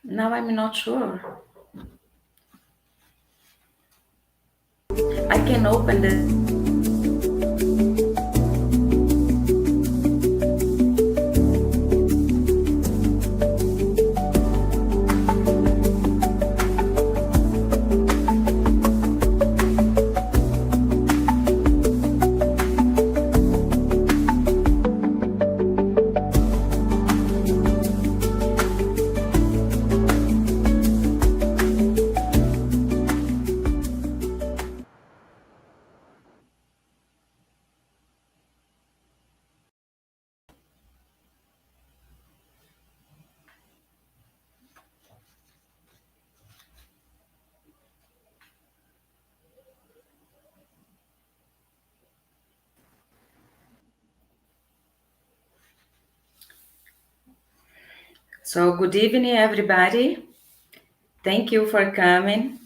Now I'm not sure. I can open the. So good evening, everybody. Thank you for coming.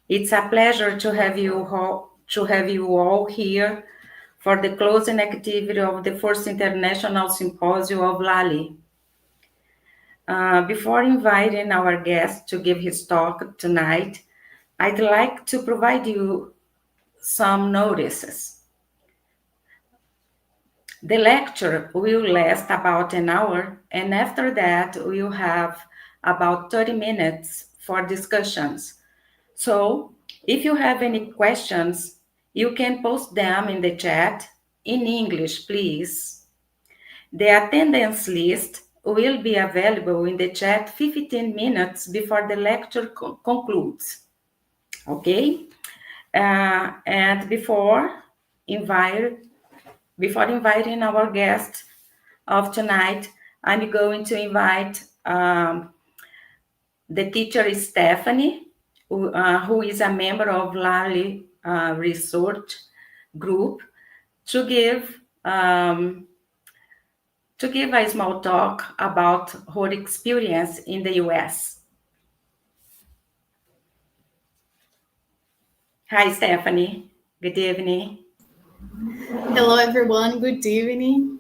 It's a pleasure to have you all here for the closing activity of the first International Simpósio of LALE. Before inviting our guest to give his talk tonight, I'd like to provide you some notices. The lecture will last about an hour, and after that, we'll have about 30 minutes for discussions. So, if you have any questions, you can post them in the chat in English, please. The attendance list will be available in the chat 15 minutes before the lecture concludes. Okay? And before inviting our guest of tonight, I'm going to invite the teacher Stephanie, who is a member of LALE research group, to give a small talk about her experience in the US. Hi, Stephanie. Good evening. Hello, everyone. Good evening.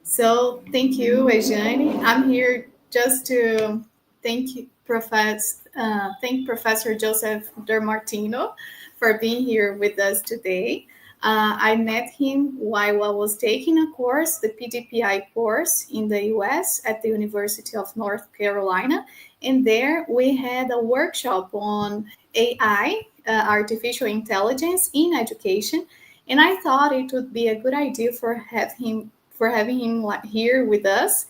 So, thank you, Eugenie. I'm here just to thank Professor Joseph DeMartino for being here with us today. I met him while I was taking a course, the PDPI course in the US at the University of North Carolina. And there we had a workshop on AI, artificial intelligence in education. And I thought it would be a good idea for having him here with us.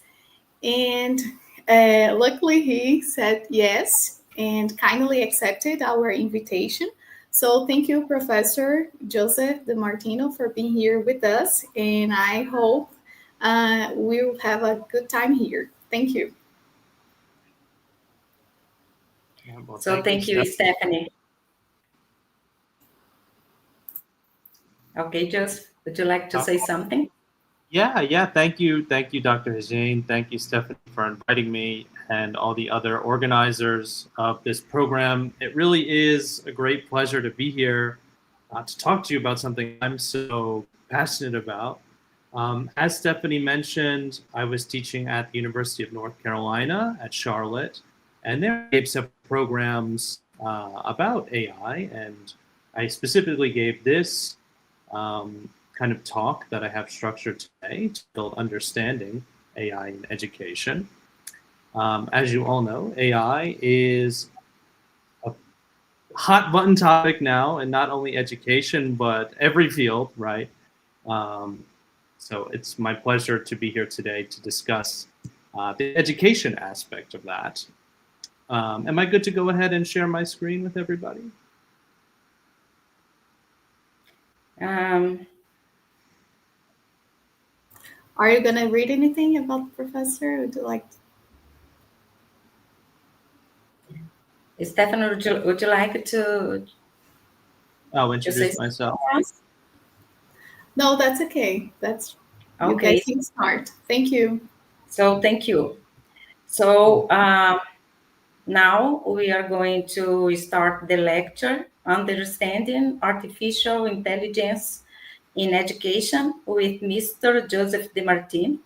And luckily, he said yes and kindly accepted our invitation. So thank you, Professor Joseph DeMartino, for being here with us. And I hope we'll have a good time here. Thank you. Yeah, well, so thank you, Stephanie. Okay, Joseph, would you like to say something? Yeah. Thank you, Dr. Hussein. Thank you, Stephanie, for inviting me and all the other organizers of this program. It really is a great pleasure to be here to talk to you about something I'm so passionate about. As Stephanie mentioned, I was teaching at the University of North Carolina at Charlotte, and there I gave several programs about AI, and I specifically gave this kind of talk that I have structured today to build understanding AI in education. As you all know, AI is a hot button topic now, and not only education, but every field, right? So it's my pleasure to be here today to discuss the education aspect of that. Am I good to go ahead and share my screen with everybody? Are you going to read anything about the professor? Would you like to? Stephanie, would you like to? I'll introduce myself. No, that's okay. That's okay. You guys can start. Thank you. So thank you. So now we are going to start the lecture, Understanding Artificial Intelligence in Education, with Mr. Joseph DeMartino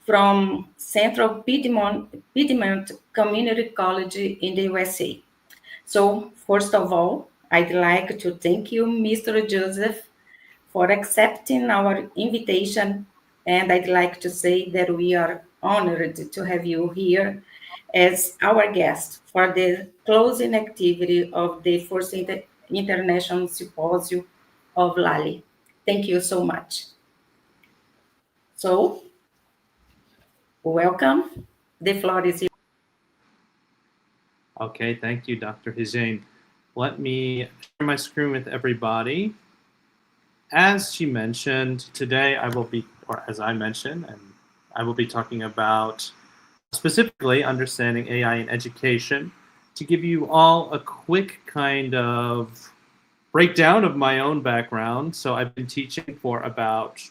from Central Piedmont Community College in the USA. So, first of all, I'd like to thank you, Mr. Joseph, for accepting our invitation. And I'd like to say that we are honored to have you here as our guest for the closing activity of the first International Symposium of LALE. Thank you so much. So, welcome. The floor is yours. Okay, thank you, Dr. Hussein. Let me share my screen with everybody. As she mentioned, today I will be, or as I mentioned, and I will be talking about specifically understanding AI in education. To give you all a quick kind of breakdown of my own background. So I've been teaching for about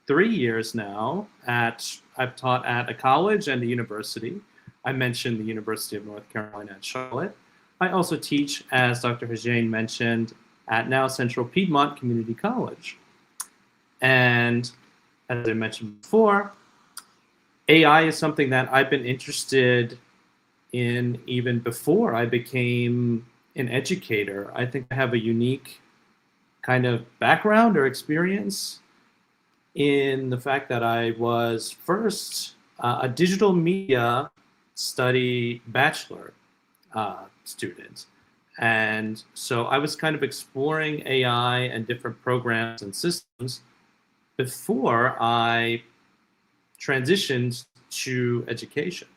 3 years now. I've taught at a college and a university. I mentioned the University of North Carolina at Charlotte. I also teach, as Dr. Hussein mentioned, at now Central Piedmont Community College. And as I mentioned before, AI is something that I've been interested in even before I became an educator. I think I have a unique kind of background or experience in the fact that I was first a digital media study bachelor student. And so I was kind of exploring AI and different programs and systems before I transitioned to education.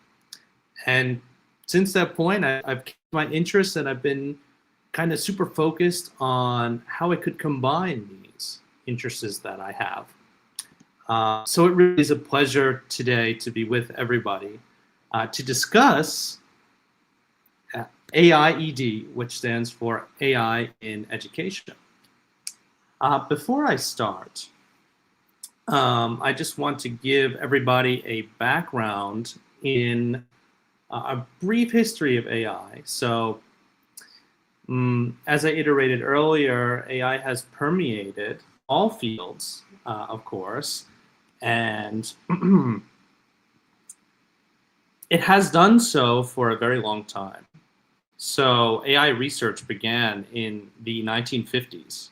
And since that point, I've kept my interest and I've been kind of super focused on how I could combine these interests that I have. So it really is a pleasure today to be with everybody to discuss AIED, which stands for AI in Education. Before I start, I just want to give everybody a background in a brief history of AI. So as I iterated earlier, AI has permeated all fields, of course, and it has done so for a very long time. So AI research began in the 1950s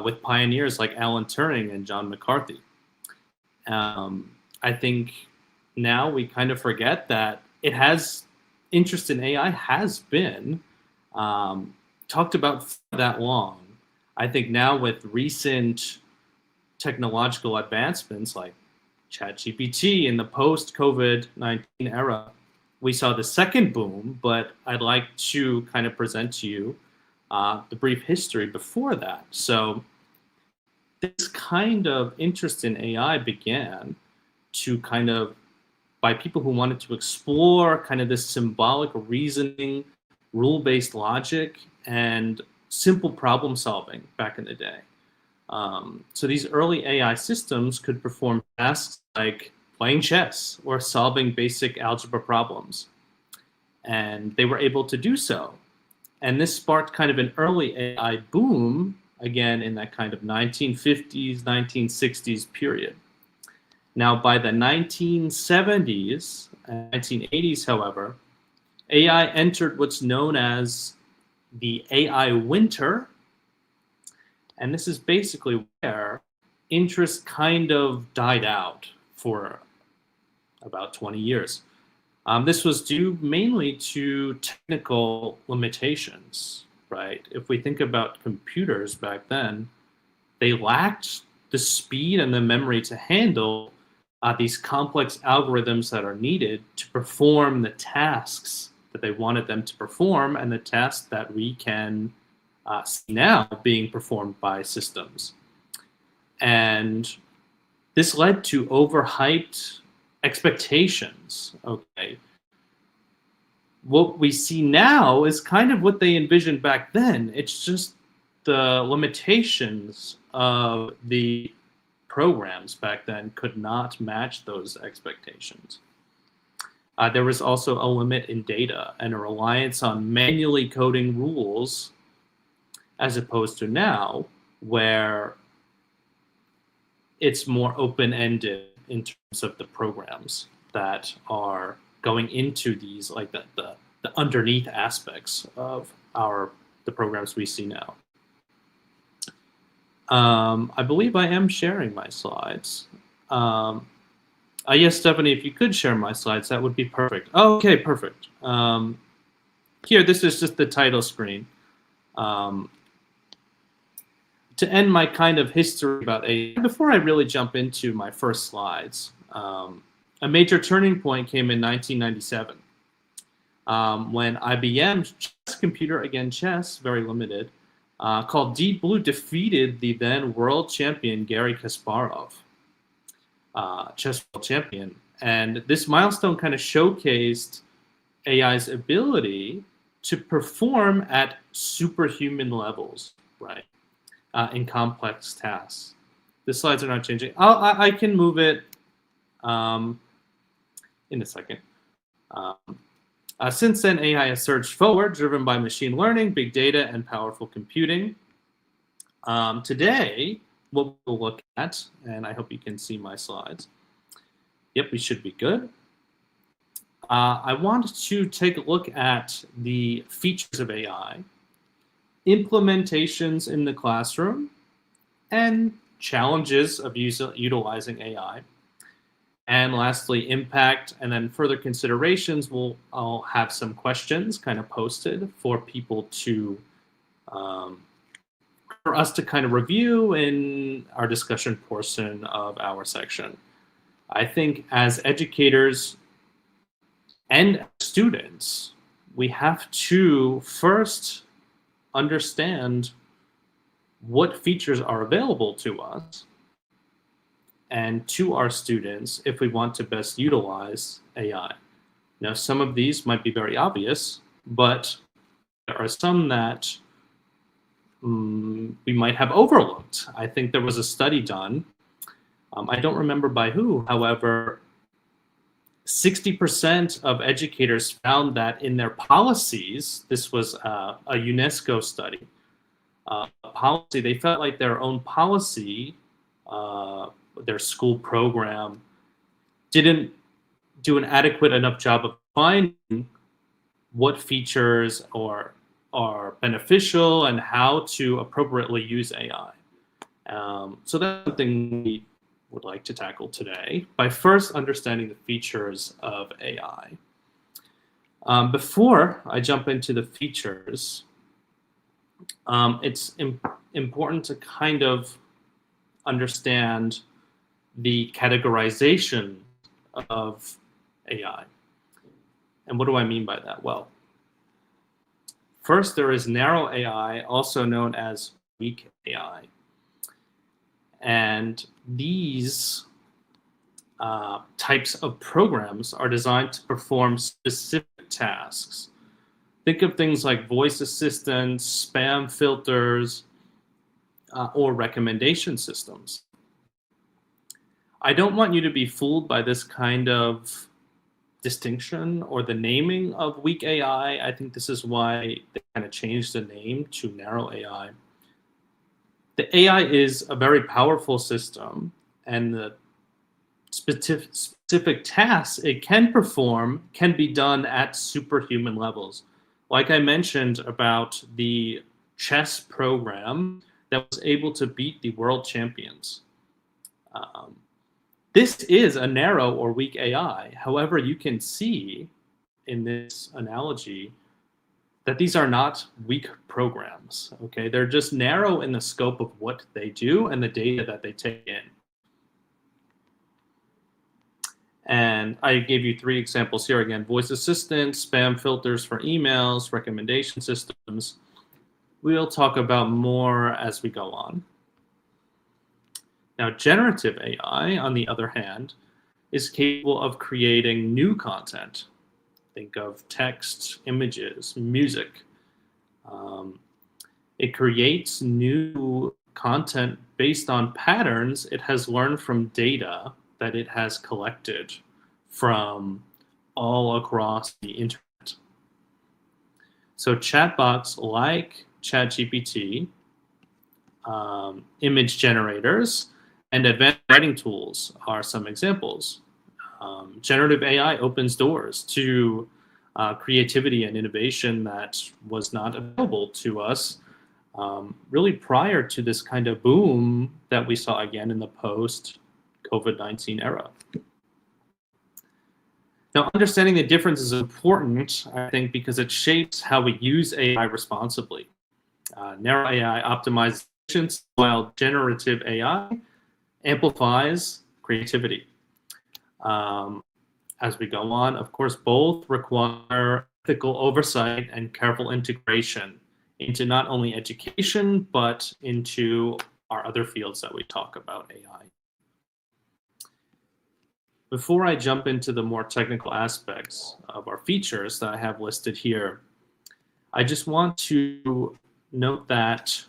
with pioneers like Alan Turing and John McCarthy. I think now we kind of forget that interest in AI has been talked about for that long. I think now with recent technological advancements like ChatGPT in the post-COVID-19 era, we saw the second boom, but I'd like to kind of present to you the brief history before that. So this kind of interest in AI began to kind of by people who wanted to explore kind of this symbolic reasoning, rule-based logic, and simple problem solving back in the day. So these early AI systems could perform tasks like playing chess or solving basic algebra problems. And they were able to do so. And this sparked kind of an early AI boom, again, in that kind of 1950s, 1960s period. Now, by the 1970s and 1980s, however, AI entered what's known as the AI winter. And this is basically where interest kind of died out for about 20 years. This was due mainly to technical limitations, right? If we think about computers back then, they lacked the speed and the memory to handle these complex algorithms that are needed to perform the tasks that they wanted them to perform and the tasks that we can see now being performed by systems. And this led to overhyped expectations, okay? What we see now is kind of what they envisioned back then. It's just the limitations of the programs back then could not match those expectations. There was also a limit in data and a reliance on manually coding rules as opposed to now where it's more open-ended in terms of the programs that are going into these, like the underneath aspects of the programs we see now. I believe I am sharing my slides. Yes, Stephanie, if you could share my slides, that would be perfect. Oh, okay, perfect. Here, this is just the title screen. To end my kind of history about AI, before I really jump into my first slides, a major turning point came in 1997 when IBM's chess computer, again chess, very limited, called Deep Blue defeated the then world champion Garry Kasparov, chess world champion. And this milestone kind of showcased AI's ability to perform at superhuman levels, right, in complex tasks. The slides are not changing. I can move it in a second. Since then, AI has surged forward, driven by machine learning, big data, and powerful computing. Today, what we'll look at, and I hope you can see my slides. Yep, we should be good. I want to take a look at the features of AI, implementations in the classroom, and challenges of utilizing AI. And lastly, impact, and then further considerations. I'll have some questions kind of posted for people to, for us to kind of review in our discussion portion of our section. I think as educators and students, we have to first understand what features are available to us and to our students if we want to best utilize AI. Now, some of these might be very obvious, but there are some that we might have overlooked. I think there was a study done, I don't remember by who, however, 60% of educators found that in their policies, this was a UNESCO study, policy, they felt like their own policy, their school program, didn't do an adequate enough job of finding what features are beneficial and how to appropriately use AI. So that's something we would like to tackle today by first understanding the features of AI. Before I jump into the features, it's important to kind of understand the categorization of AI. And what do I mean by that? Well, first there is narrow AI, also known as weak AI. And these types of programs are designed to perform specific tasks. Think of things like voice assistants, spam filters, or recommendation systems. I don't want you to be fooled by this kind of distinction or the naming of weak AI. I think this is why they kind of changed the name to narrow AI. The AI is a very powerful system, and the specific tasks it can perform can be done at superhuman levels. Like I mentioned about the chess program that was able to beat the world champions. This is a narrow or weak AI. However, you can see in this analogy that these are not weak programs, okay? They're just narrow in the scope of what they do and the data that they take in. And I gave you 3 examples here again: voice assistants, spam filters for emails, recommendation systems. We'll talk about more as we go on. Now, generative AI, on the other hand, is capable of creating new content. Think of text, images, music. It creates new content based on patterns it has learned from data that it has collected from all across the internet. So chatbots like ChatGPT, image generators, And advanced writing tools are some examples. Generative AI opens doors to creativity and innovation that was not available to us really prior to this kind of boom that we saw again in the post-COVID-19 era. Now, understanding the difference is important, I think, because it shapes how we use AI responsibly. Narrow AI optimizes efficiency, while generative AI amplifies creativity. As we go on, of course, both require ethical oversight and careful integration into not only education, but into our other fields that we talk about AI. Before I jump into the more technical aspects of our features that I have listed here, I just want to note that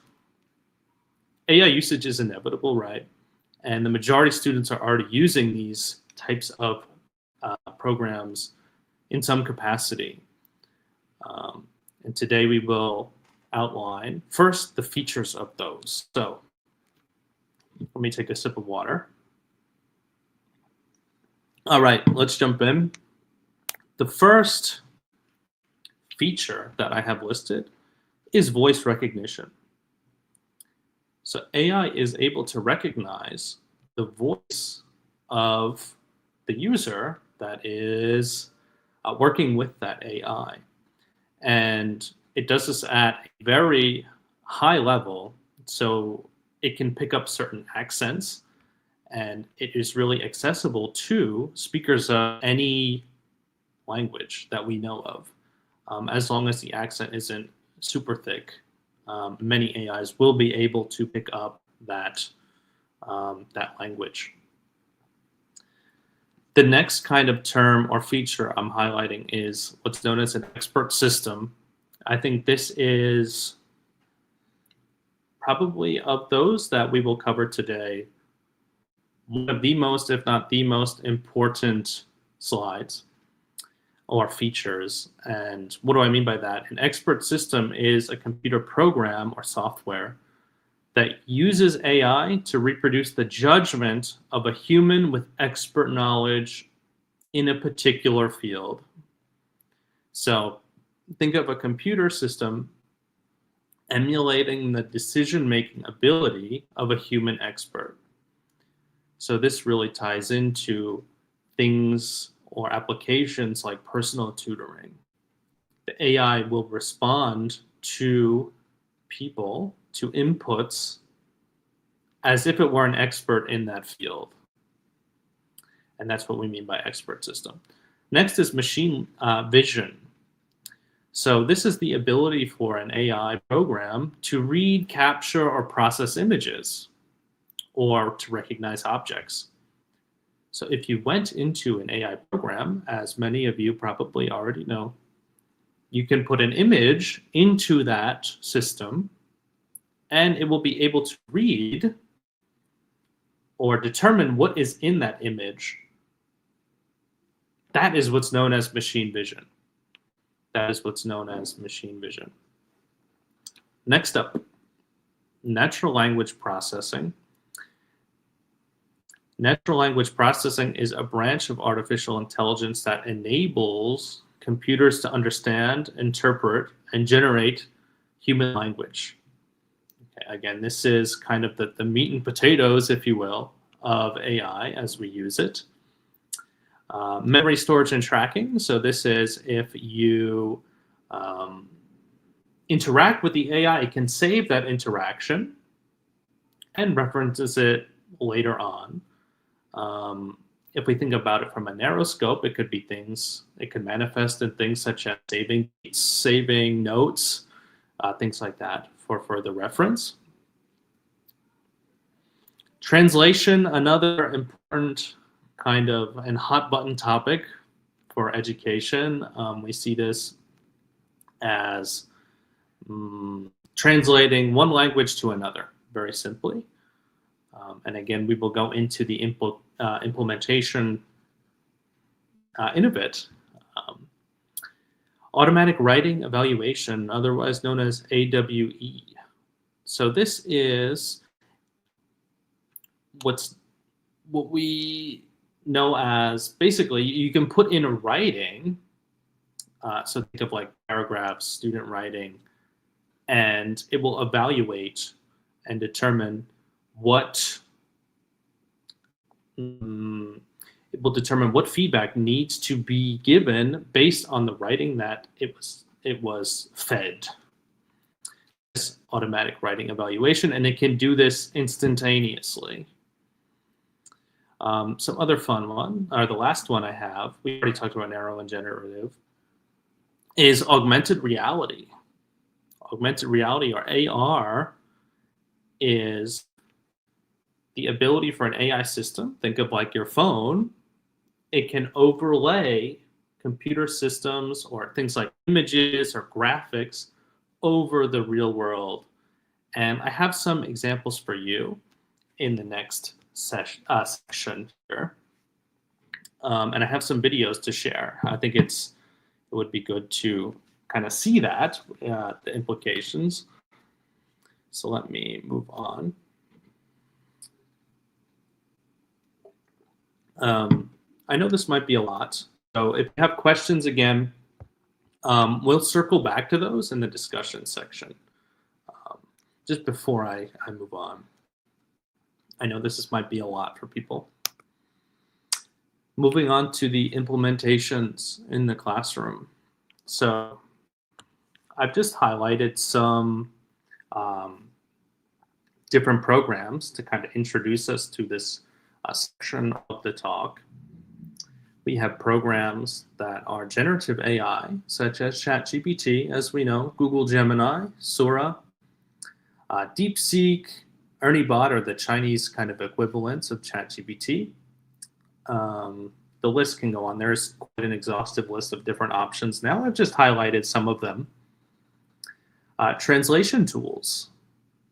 AI usage is inevitable, right? And the majority of students are already using these types of programs in some capacity. And today we will outline first the features of those. So let me take a sip of water. All right, let's jump in. The first feature that I have listed is voice recognition. So AI is able to recognize the voice of the user that is working with that AI. And it does this at a very high level, so it can pick up certain accents, and it is really accessible to speakers of any language that we know of, as long as the accent isn't super thick. Many AIs will be able to pick up that language. The next kind of term or feature I'm highlighting is what's known as an expert system. I think this is probably, of those that we will cover today, one of the most, if not the most important slides or features. And what do I mean by that? An expert system is a computer program or software that uses AI to reproduce the judgment of a human with expert knowledge in a particular field. So think of a computer system emulating the decision-making ability of a human expert. So this really ties into things or applications like personal tutoring. The AI will respond to people, to inputs, as if it were an expert in that field. And that's what we mean by expert system. Next is machine vision. So this is the ability for an AI program to read, capture, or process images, or to recognize objects. So if you went into an AI program, as many of you probably already know, you can put an image into that system, and it will be able to read or determine what is in that image. That is what's known as machine vision. That is what's known as machine vision. Next up, natural language processing. Natural language processing is a branch of artificial intelligence that enables computers to understand, interpret, and generate human language. Okay, again, this is kind of the meat and potatoes, if you will, of AI as we use it. Memory storage and tracking. So this is if you interact with the AI, it can save that interaction and references it later on. If we think about it from a narrow scope, it could be things, it could manifest in things such as saving notes, things like that for further reference. Translation, another important kind of and hot button topic for education. We see this as translating one language to another, very simply. And again, we will go into the implementation in a bit. Automatic writing evaluation, otherwise known as AWE. So this is what we know as, basically, you can put in a writing. So think of like paragraphs, student writing, and it will evaluate and determine what it will determine what feedback needs to be given based on the writing that it was fed. This automatic writing evaluation, and it can do this instantaneously. Some other fun one, or the last one I have, we already talked about narrow and generative, is augmented reality. Augmented reality, or AR, is the ability for an AI system, think of like your phone, it can overlay computer systems or things like images or graphics over the real world. And I have some examples for you in the next section here. And I have some videos to share. I think it would be good to kind of see that, the implications. So let me move on. I know this might be a lot, so if you have questions, again, we'll circle back to those in the discussion section. Just before I move on. I know this might be a lot for people. Moving on to the implementations in the classroom. So I've just highlighted some different programs to kind of introduce us to this section of the talk. We have programs that are generative AI, such as ChatGPT, as we know, Google Gemini, Sora, DeepSeek, ErnieBot are the Chinese kind of equivalents of ChatGPT. The list can go on. There's quite an exhaustive list of different options. Now I've just highlighted some of them. Translation tools,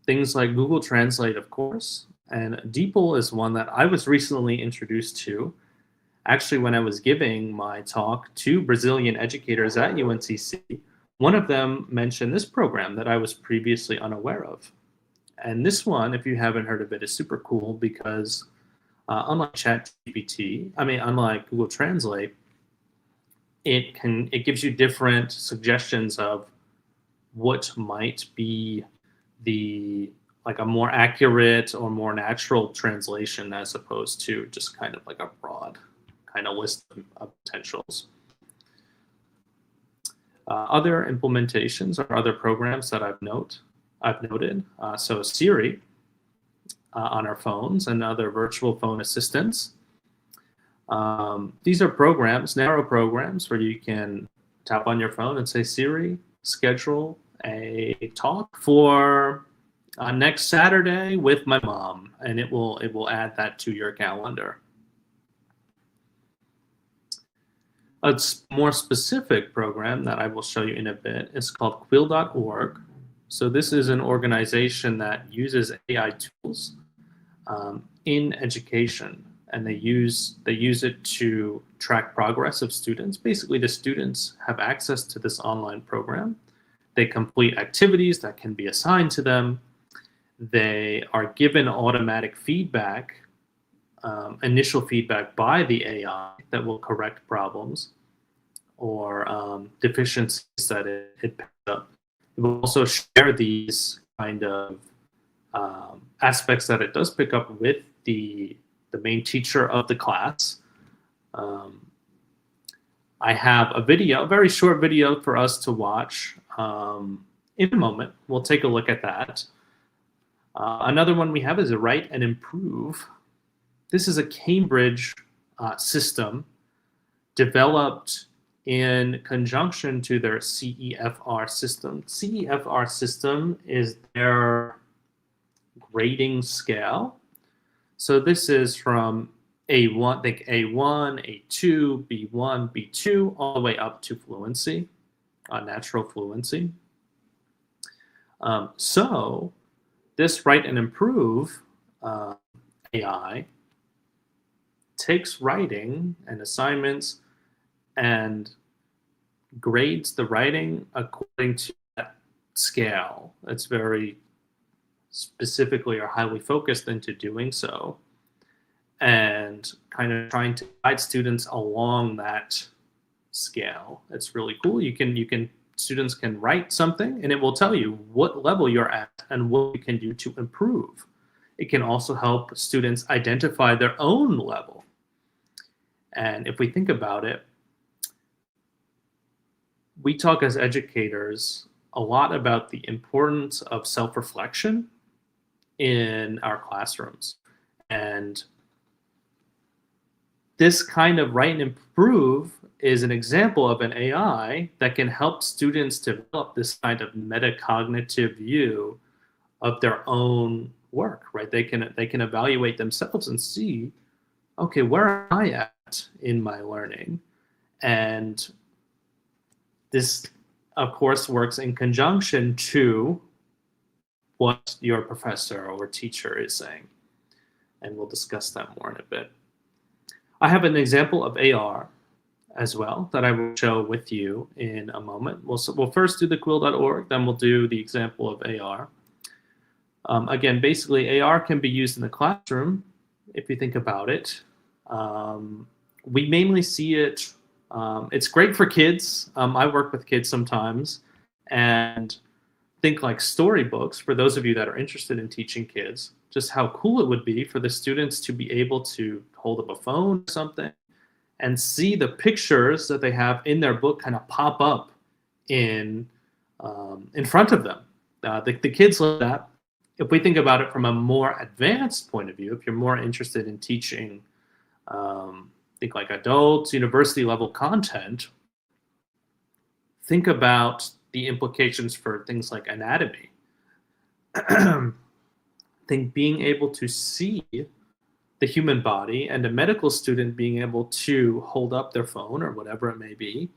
things like Google Translate, of course, and DeepL is one that I was recently introduced to. Actually, when I was giving my talk to Brazilian educators at UNCC, one of them mentioned this program that I was previously unaware of. And this one, if you haven't heard of it, is super cool because unlike ChatGPT, unlike Google Translate, it gives you different suggestions of what might be like a more accurate or more natural translation, as opposed to just kind of like a broad kind of list of potentials. Other implementations or other programs that I've noted. So Siri on our phones and other virtual phone assistants. These are programs, narrow programs, where you can tap on your phone and say, Siri, schedule a talk for next Saturday with my mom, and it will add that to your calendar. A more specific program that I will show you in a bit is called quill.org. So this is an organization that uses AI tools in education, and they use it to track progress of students. Basically, the students have access to this online program. They complete activities that can be assigned to them. They are given automatic feedback, initial feedback by the AI that will correct problems or deficiencies that it picks up. It will also share these kind of aspects that it does pick up with the main teacher of the class. I have a video, a very short video for us to watch in a moment. We'll take a look at that. Another one we have is a Write and Improve. This is a Cambridge system developed in conjunction to their CEFR system. CEFR system is their grading scale. So this is from A1, think A1, A2, B1, B2, all the way up to fluency, natural fluency. So this Write and Improve AI takes writing and assignments and grades the writing according to that scale. It's very specifically or highly focused into doing so. and kind of trying to guide students along that scale. It's really cool. Students can write something and it will tell you what level you're at and what you can do to improve. It can also help students identify their own level. And if we think about it, we talk as educators a lot about the importance of self-reflection in our classrooms. And this kind of write and improve is an example of an AI that can help students develop this kind of metacognitive view of their own work, right? They can evaluate themselves and see, okay, where am I at in my learning? And this, of course, works in conjunction to what your professor or teacher is saying. And we'll discuss that more in a bit. I have an example of AR as well that I will show with you in a moment. We'll first do the quill.org, then we'll do the example of AR. Again, basically, AR can be used in the classroom if you think about it. We mainly see it, it's great for kids. I work with kids sometimes, and think like storybooks, for those of you that are interested in teaching kids, just how cool it would be for the students to be able to hold up a phone or something and see the pictures that they have in their book kind of pop up in front of them. The kids love that. If we think about it from a more advanced point of view, if you're more interested in teaching, think like adults, university level content, think about the implications for things like anatomy. Think being able to see the human body and a medical student being able to hold up their phone or whatever it may be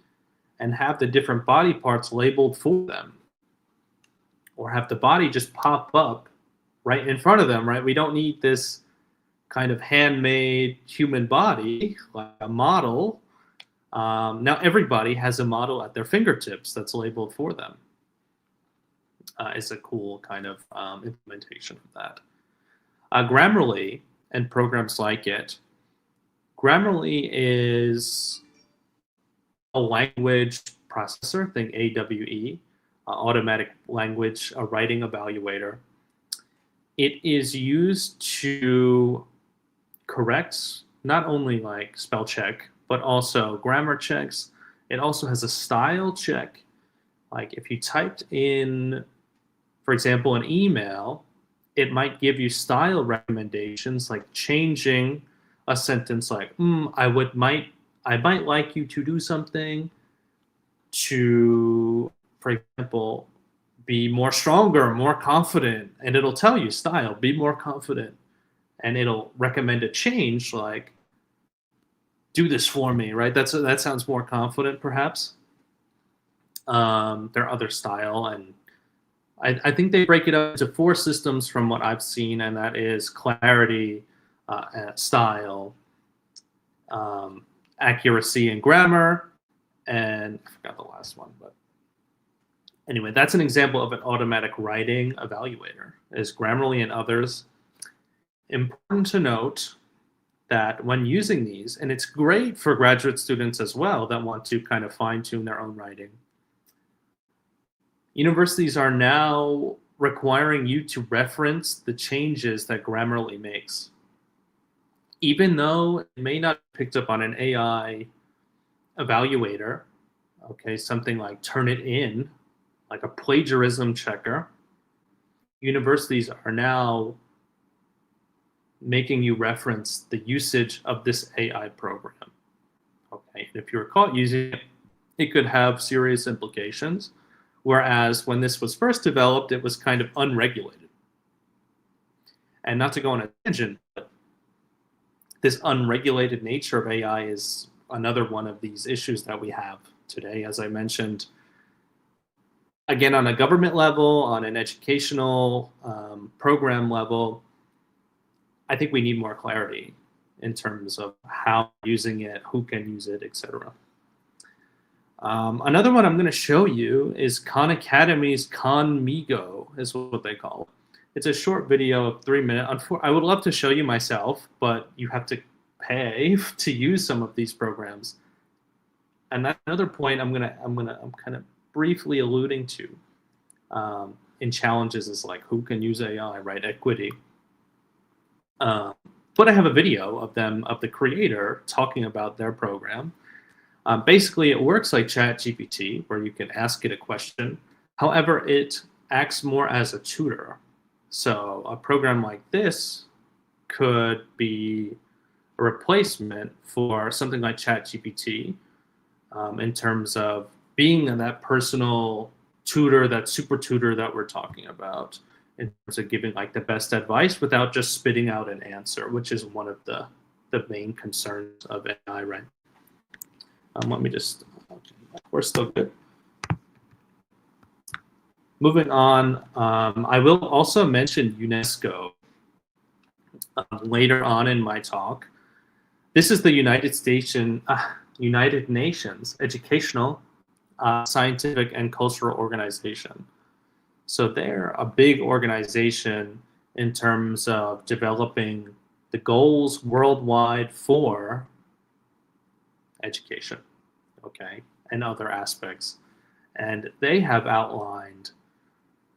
and have the different body parts labeled for them, or have the body just pop up right in front of them, right? We don't need this kind of handmade human body like a model. Now everybody has a model at their fingertips that's labeled for them. It's a cool kind of implementation of that. Grammarly and programs like it. Grammarly is a language processor, think AWE, automatic language writing evaluator. It is used to correct not only like spell check, but also grammar checks. It also has a style check. Like if you typed in, for example, an email, it might give you style recommendations, like changing a sentence like, I might like you to do something to, for example, be more stronger, more confident, and it'll tell you style, be more confident, and it'll recommend a change like, do this for me, right? That sounds more confident, perhaps. There are other style, and I think they break it up into 4 systems from what I've seen, and that is clarity, style, accuracy and grammar, and I forgot the last one, but anyway, that's an example of an automatic writing evaluator, is Grammarly and others. Important to note that when using these, and it's great for graduate students as well that want to kind of fine-tune their own writing, universities are now requiring you to reference the changes that Grammarly makes. Even though it may not be picked up on an AI evaluator, okay, something like Turnitin, like a plagiarism checker, universities are now making you reference the usage of this AI program. Okay, and if you're caught using it, it could have serious implications. Whereas when this was first developed, it was kind of unregulated. And not to go on a tangent, but this unregulated nature of AI is another one of these issues that we have today. As I mentioned, again, on a government level, on an educational program level, I think we need more clarity in terms of how using it, who can use it, etc. Another one I'm going to show you is Khan Academy's Khanmigo, is what they call it. It's a short video of 3 minutes. I would love to show you myself, but you have to pay to use some of these programs. And that's another point I'm kind of briefly alluding to in challenges is like who can use AI, right? Equity. But I have a video of the creator talking about their program. Basically, it works like ChatGPT, where you can ask it a question. However, it acts more as a tutor. So a program like this could be a replacement for something like ChatGPT in terms of being that personal tutor, that super tutor that we're talking about, in terms of giving like the best advice without just spitting out an answer, which is one of the main concerns of AI, right? Let me just, we're still good. Moving on, I will also mention UNESCO later on in my talk. This is the United Nations Educational, Scientific, and Cultural Organization. So they're a big organization in terms of developing the goals worldwide for education, okay, and other aspects. And they have outlined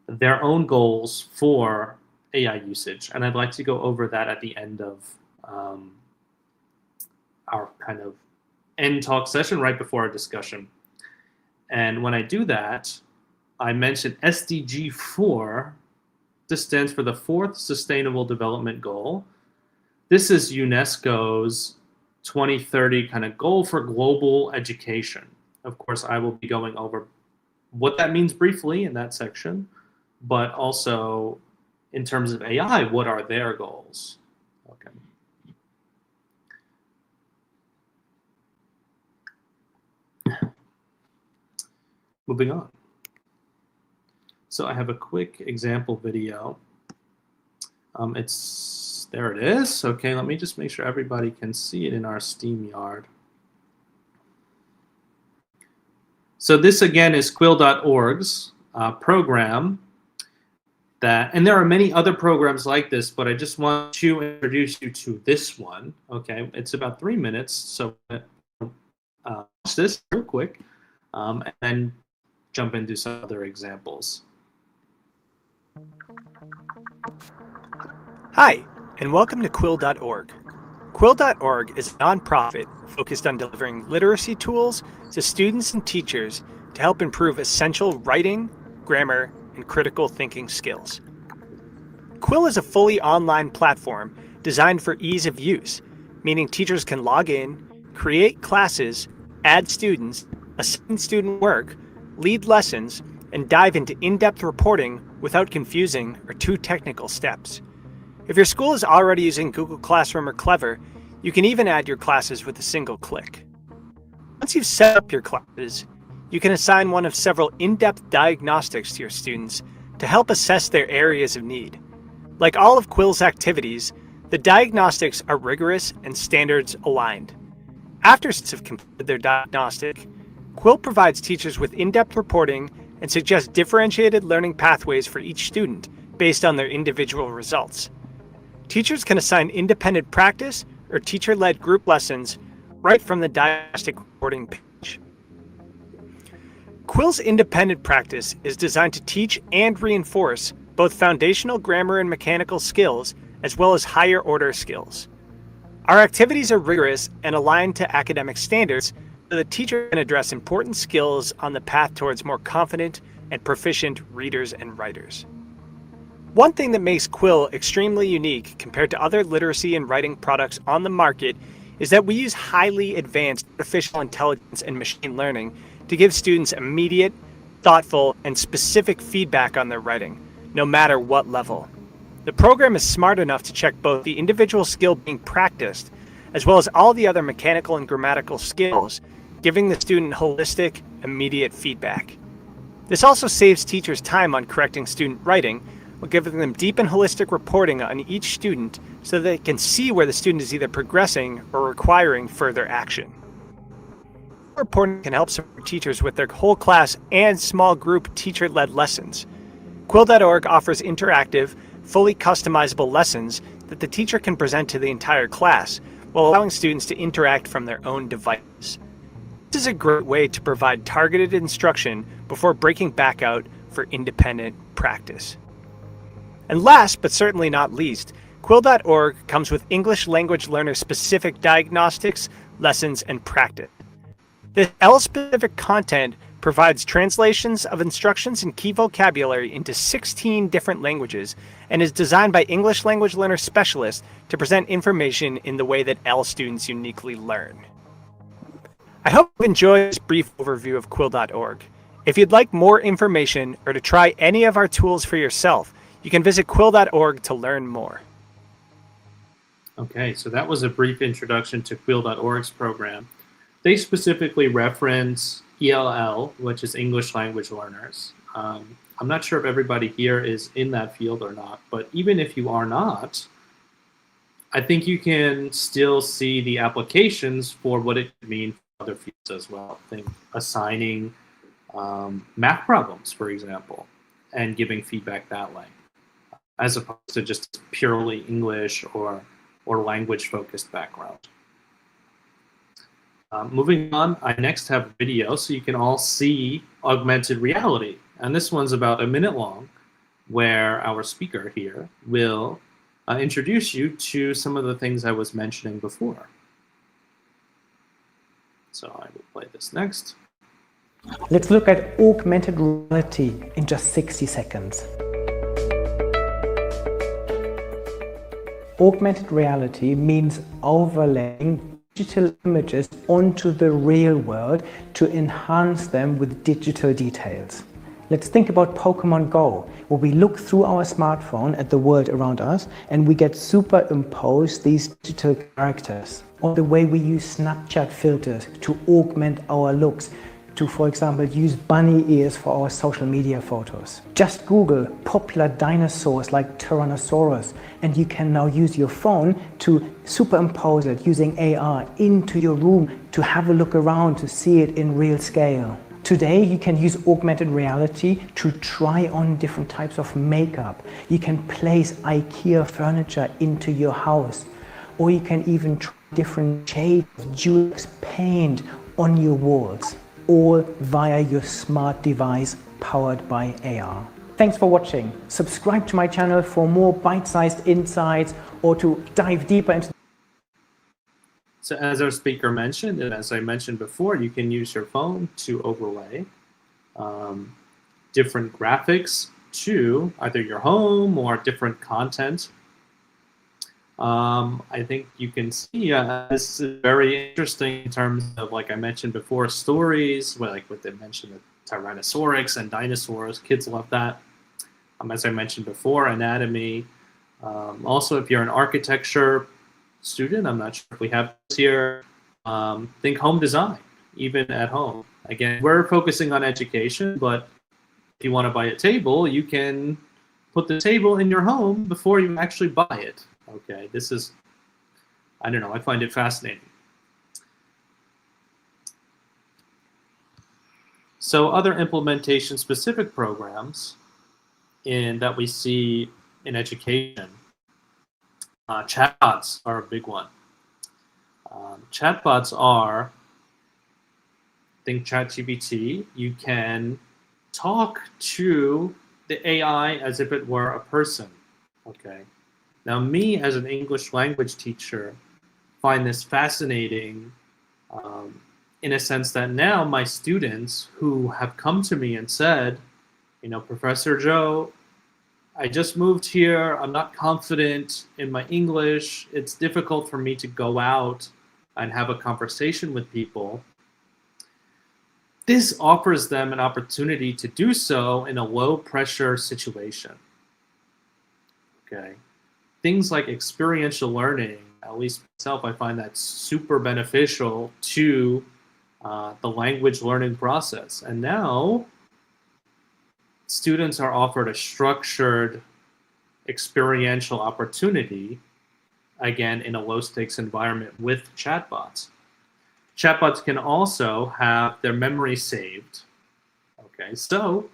their own goals for AI usage. And I'd like to go over that at the end of our kind of end talk session, right before our discussion. And when I do that, I mentioned SDG 4. This stands for the 4th Sustainable Development Goal. This is UNESCO's 2030 kind of goal for global education. Of course, I will be going over what that means briefly in that section, but also in terms of AI, what are their goals? Okay. Moving on. So I have a quick example video. There it is. Okay, let me just make sure everybody can see it in our SteamYard. So this again is quill.org's program and there are many other programs like this, but I just want to introduce you to this one. Okay, it's about 3 minutes, so watch this real quick and then jump into some other examples. Hi, and welcome to Quill.org. Quill.org is a nonprofit focused on delivering literacy tools to students and teachers to help improve essential writing, grammar, and critical thinking skills. Quill is a fully online platform designed for ease of use, meaning teachers can log in, create classes, add students, assign student work, lead lessons, and dive into in-depth reporting without confusing or too technical steps. If your school is already using Google Classroom or Clever, you can even add your classes with a single click. Once you've set up your classes, you can assign one of several in-depth diagnostics to your students to help assess their areas of need. Like all of Quill's activities, the diagnostics are rigorous and standards aligned. After students have completed their diagnostic, Quill provides teachers with in-depth reporting and suggests differentiated learning pathways for each student based on their individual results. Teachers can assign independent practice or teacher-led group lessons right from the diagnostic reporting page. Quill's independent practice is designed to teach and reinforce both foundational grammar and mechanical skills as well as higher order skills. Our activities are rigorous and aligned to academic standards so the teacher can address important skills on the path towards more confident and proficient readers and writers. One thing that makes Quill extremely unique compared to other literacy and writing products on the market is that we use highly advanced artificial intelligence and machine learning to give students immediate, thoughtful, and specific feedback on their writing, no matter what level. The program is smart enough to check both the individual skill being practiced, as well as all the other mechanical and grammatical skills, giving the student holistic, immediate feedback. This also saves teachers time on correcting student writing, while giving them deep and holistic reporting on each student so they can see where the student is either progressing or requiring further action. Reporting can help support teachers with their whole class and small group teacher-led lessons. Quill.org offers interactive, fully customizable lessons that the teacher can present to the entire class, while allowing students to interact from their own devices. This is a great way to provide targeted instruction before breaking back out for independent practice. And last, but certainly not least, Quill.org comes with English language learner specific diagnostics, lessons, and practice. This L-specific content provides translations of instructions and key vocabulary into 16 different languages and is designed by English language learner specialists to present information in the way that L students uniquely learn. I hope you enjoyed this brief overview of Quill.org. If you'd like more information or to try any of our tools for yourself, you can visit Quill.org to learn more. Okay, so that was a brief introduction to Quill.org's program. They specifically reference ELL, which is English language learners. I'm not sure if everybody here is in that field or not, but even if you are not, I think you can still see the applications for what it could mean for other fields as well. Think assigning math problems, for example, and giving feedback that way, as opposed to just purely English or language-focused background. Moving on, I next have a video so you can all see augmented reality. And this one's about a minute long, where our speaker here will introduce you to some of the things I was mentioning before. So I will play this next. Let's look at augmented reality in just 60 seconds. Augmented reality means overlaying digital images onto the real world to enhance them with digital details. Let's think about Pokemon Go, where we look through our smartphone at the world around us and we get superimposed these digital characters. Or the way we use Snapchat filters to augment our looks, to, for example, use bunny ears for our social media photos. Just Google popular dinosaurs like Tyrannosaurus, and you can now use your phone to superimpose it using AR into your room to have a look around to see it in real scale. Today, you can use augmented reality to try on different types of makeup. You can place IKEA furniture into your house, or you can even try different shades of Dulux paint on your walls, all via your smart device powered by AR. Thanks for watching. Subscribe to my channel for more bite-sized insights or to dive deeper into. So as our speaker mentioned, and as I mentioned before, you can use your phone to overlay different graphics to either your home or different content. I think you can see this is very interesting in terms of, like I mentioned before, stories, like what they mentioned, the Tyrannosaurus and dinosaurs. Kids love that. As I mentioned before, anatomy. Also, if you're an architecture student, I'm not sure if we have this here, think home design, even at home. Again, we're focusing on education, but if you want to buy a table, you can put the table in your home before you actually buy it. Okay, this is, I don't know, I find it fascinating. So other implementation-specific programs that we see in education, chatbots are a big one. Chatbots are, think ChatGPT, you can talk to the AI as if it were a person, okay? Now, me as an English language teacher find this fascinating in a sense that now my students who have come to me and said, you know, Professor Joe, I just moved here, I'm not confident in my English, it's difficult for me to go out and have a conversation with people. This offers them an opportunity to do so in a low pressure situation, okay? Things like experiential learning, at least myself, I find that super beneficial to the language learning process. And now students are offered a structured experiential opportunity, again, in a low stakes environment with chatbots. Chatbots can also have their memory saved. Okay, so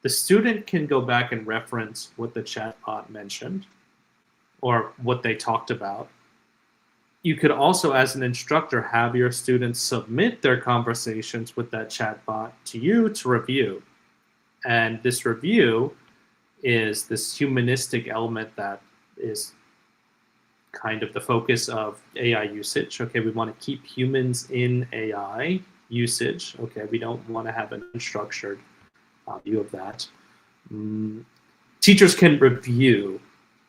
the student can go back and reference what the chatbot mentioned or what they talked about. You could also, as an instructor, have your students submit their conversations with that chatbot to you to review. And this review is this humanistic element that is kind of the focus of AI usage. Okay, we want to keep humans in AI usage. Okay, we don't want to have an unstructured view of that. Teachers can review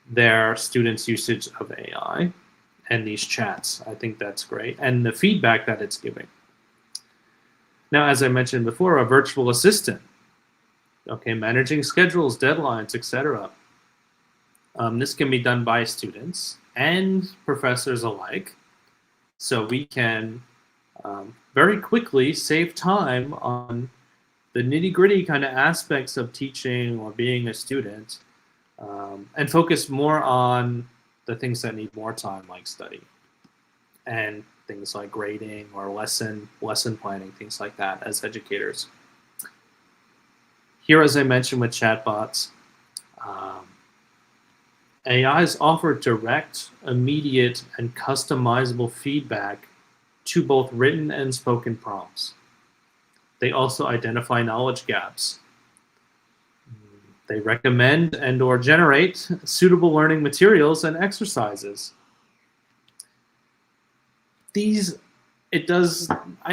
their students' usage of AI and these chats. I think that's great. And the feedback that it's giving. Now, as I mentioned before, a virtual assistant, okay, managing schedules, deadlines, etc. This can be done by students and professors alike. So we can very quickly save time on the nitty-gritty kind of aspects of teaching or being a student, and focus more on the things that need more time, like study and things like grading or lesson planning, things like that as educators. Here, as I mentioned with chatbots, AIs offer direct, immediate, and customizable feedback to both written and spoken prompts. They also identify knowledge gaps. They recommend and or generate suitable learning materials and exercises. I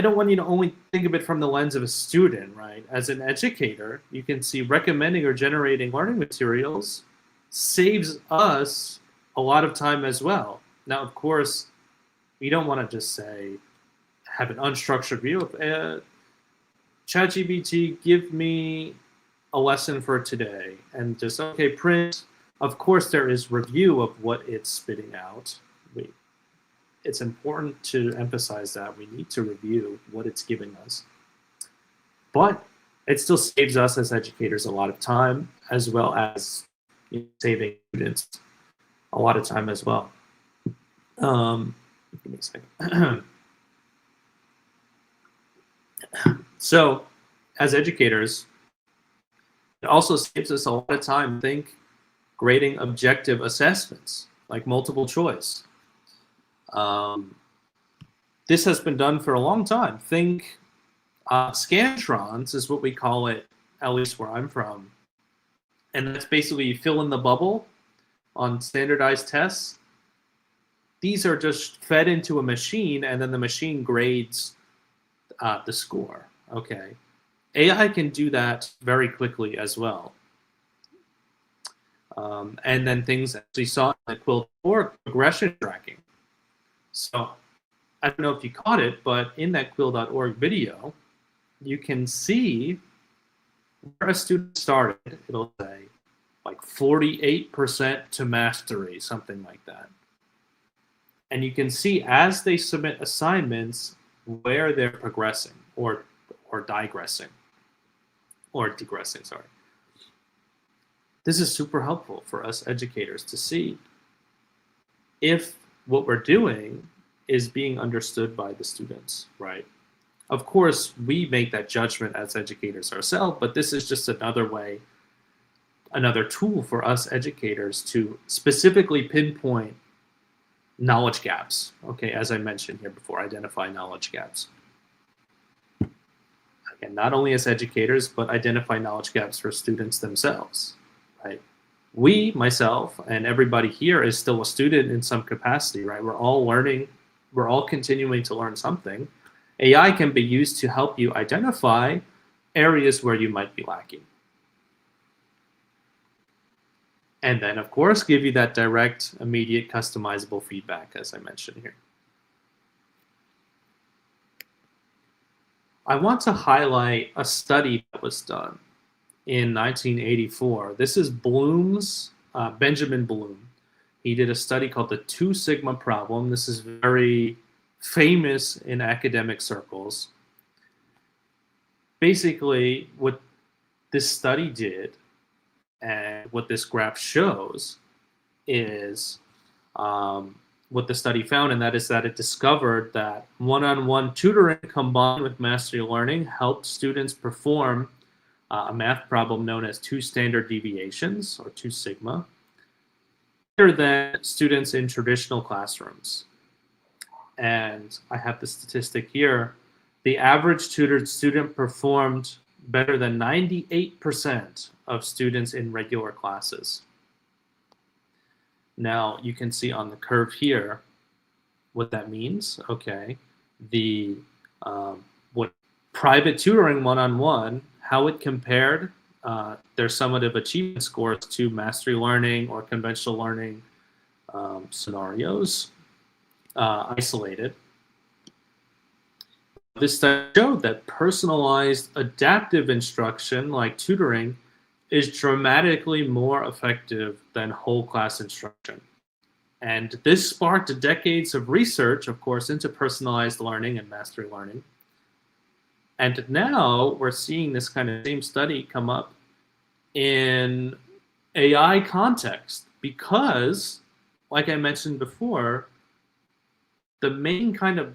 don't want you to only think of it from the lens of a student, right? As an educator, you can see recommending or generating learning materials saves us a lot of time as well. Now, of course, we don't want to just say, have an unstructured view of ChatGPT, give me a lesson for today, and just, okay, print. Of course, there is review of what it's spitting out. It's important to emphasize that we need to review what it's giving us. But it still saves us as educators a lot of time, as well as saving students a lot of time as well. Give me a second. So, as educators, it also saves us a lot of time, grading objective assessments, like multiple choice. This has been done for a long time. Scantrons is what we call it, at least where I'm from. And that's basically you fill in the bubble on standardized tests. These are just fed into a machine, and then the machine grades the score. Okay. AI can do that very quickly as well. And then things that we saw in the Quill.org, progression tracking. So I don't know if you caught it, but in that Quill.org video, you can see where a student started. It'll say like 48% to mastery, something like that. And you can see as they submit assignments where they're progressing or digressing. Or degressing, sorry. This is super helpful for us educators to see if what we're doing is being understood by the students, right? Of course, we make that judgment as educators ourselves, but this is just another way, another tool for us educators to specifically pinpoint knowledge gaps, okay, as I mentioned here before, identify knowledge gaps. And not only as educators, but identify knowledge gaps for students themselves, right? We, myself, and everybody here is still a student in some capacity, right? We're all learning, we're all continuing to learn something. AI can be used to help you identify areas where you might be lacking. And then, of course, give you that direct, immediate, customizable feedback, as I mentioned here. I want to highlight a study that was done in 1984. This is Bloom's, Benjamin Bloom. He did a study called the 2 Sigma problem. This is very famous in academic circles. Basically, what this study did and what this graph shows is what the study found, and that is that it discovered that one-on-one tutoring combined with mastery learning helped students perform a math problem known as 2 standard deviations, or 2 sigma, better than students in traditional classrooms. And I have the statistic here. The average tutored student performed better than 98% of students in regular classes. Now, you can see on the curve here what that means. Okay, the what private tutoring one-on-one, how it compared their summative achievement scores to mastery learning or conventional learning scenarios, isolated. This study showed that personalized adaptive instruction, like tutoring, is dramatically more effective than whole class instruction. And this sparked decades of research, of course, into personalized learning and mastery learning. And now we're seeing this kind of same study come up in AI context because, like I mentioned before, the main kind of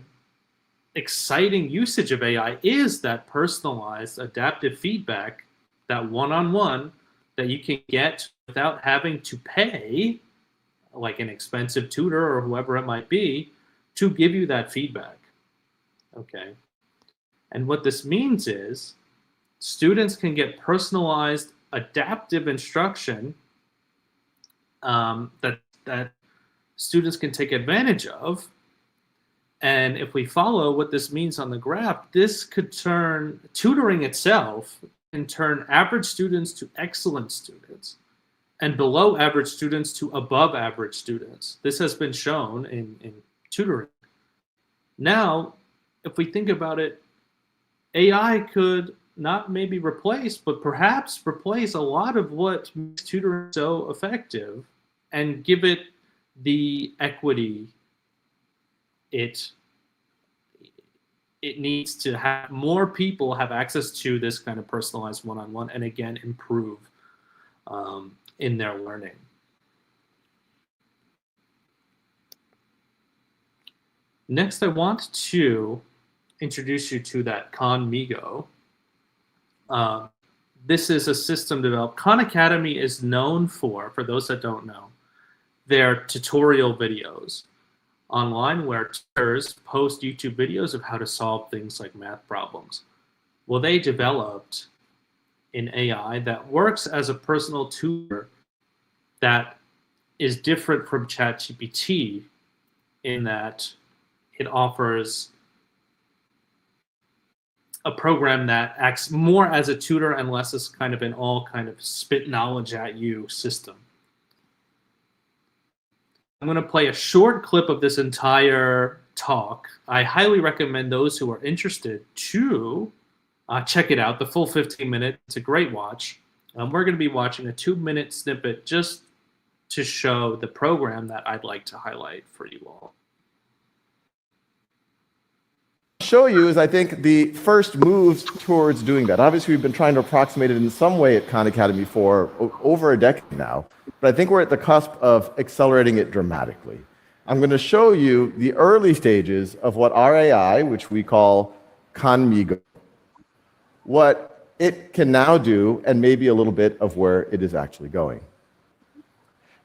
exciting usage of AI is that personalized adaptive feedback, that one-on-one that you can get without having to pay like an expensive tutor or whoever it might be to give you that feedback. Okay. And what this means is students can get personalized adaptive instruction that students can take advantage of. And if we follow what this means on the graph, this could turn tutoring itself and turn average students to excellent students and below average students to above average students. This has been shown in tutoring. Now, if we think about it, AI could not maybe replace, but perhaps replace a lot of what makes tutoring so effective and give it the equity it needs to have. More people have access to this kind of personalized one-on-one and again improve in their learning. Next, I want to introduce you to that Khan-Migo. This is a system developed. Khan Academy is known for those that don't know, their tutorial videos online where tutors post YouTube videos of how to solve things like math problems. Well, they developed an AI that works as a personal tutor that is different from ChatGPT in that it offers a program that acts more as a tutor and less as kind of an all kind of spit knowledge at you system. I'm going to play a short clip of this entire talk. I highly recommend those who are interested to check it out, the full 15 minutes. It's a great watch. We're going to be watching a 2-minute snippet just to show the program that I'd like to highlight for you all. Show you is, I think, the first moves towards doing that. Obviously, we've been trying to approximate it in some way at Khan Academy for over a decade now, but I think we're at the cusp of accelerating it dramatically. I'm going to show you the early stages of what our AI, which we call Khan-Migo, what it can now do, and maybe a little bit of where it is actually going.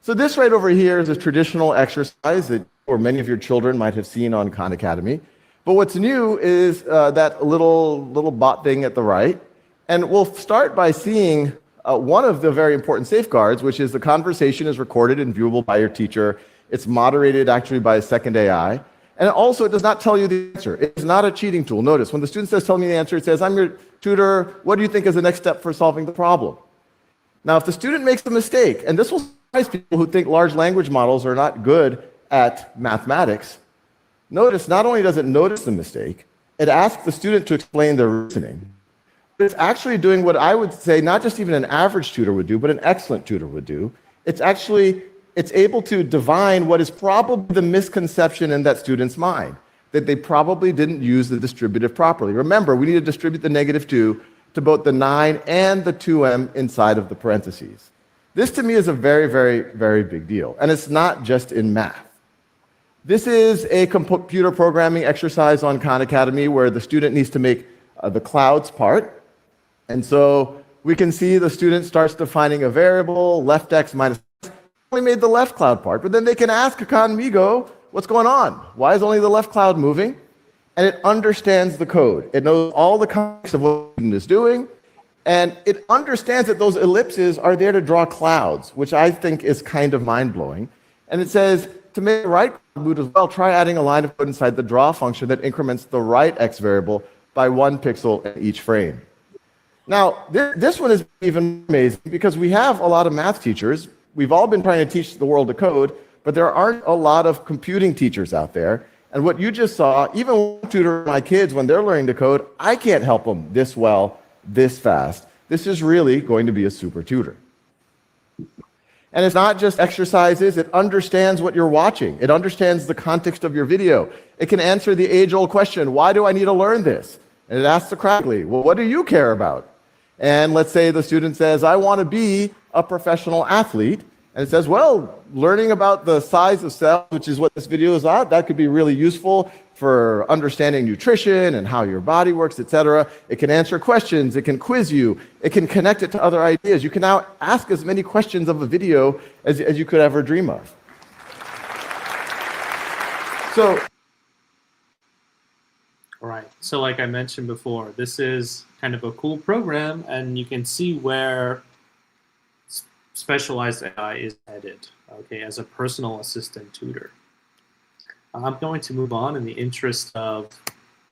So this right over here is a traditional exercise that or many of your children might have seen on Khan Academy. But what's new is that little bot thing at the right. And we'll start by seeing one of the very important safeguards, which is the conversation is recorded and viewable by your teacher. It's moderated actually by a second AI. And also, it does not tell you the answer. It's not a cheating tool. Notice, when the student says, tell me the answer, it says, I'm your tutor. What do you think is the next step for solving the problem? Now, if the student makes a mistake, and this will surprise people who think large language models are not good at mathematics, notice, not only does it notice the mistake, it asks the student to explain their reasoning. But it's actually doing what I would say not just even an average tutor would do, but an excellent tutor would do. It's able to divine what is probably the misconception in that student's mind, that they probably didn't use the distributive properly. Remember, we need to distribute the -2 to both the 9 and the 2m inside of the parentheses. This to me is a very, very, very big deal. And it's not just in math. This is a computer programming exercise on Khan Academy where the student needs to make the clouds part. And so we can see the student starts defining a variable, left x minus only made the left cloud part, but then they can ask Conmigo, what's going on? Why is only the left cloud moving? And it understands the code. It knows all the context of what the student is doing, and it understands that those ellipses are there to draw clouds, which I think is kind of mind-blowing. And it says, to make the right cloud move as well, try adding a line of code inside the draw function that increments the right x variable by 1 pixel in each frame. Now, this one is even amazing because we have a lot of math teachers. We've all been trying to teach the world to code, but there aren't a lot of computing teachers out there. And what you just saw, even when I tutor my kids when they're learning to code, I can't help them this well, this fast. This is really going to be a super tutor. And it's not just exercises, it understands what you're watching. It understands the context of your video. It can answer the age-old question, why do I need to learn this? And it asks Socratically, well, what do you care about? And let's say the student says, I want to be a professional athlete. And it says, well, learning about the size of cells, which is what this video is about, that could be really useful for understanding nutrition and how your body works, etc. It can answer questions, it can quiz you, it can connect it to other ideas. You can now ask as many questions of a video as you could ever dream of. So, All right, so like I mentioned before, this is kind of a cool program, and you can see where specialized AI is headed, okay, as a personal assistant tutor. I'm going to move on in the interest of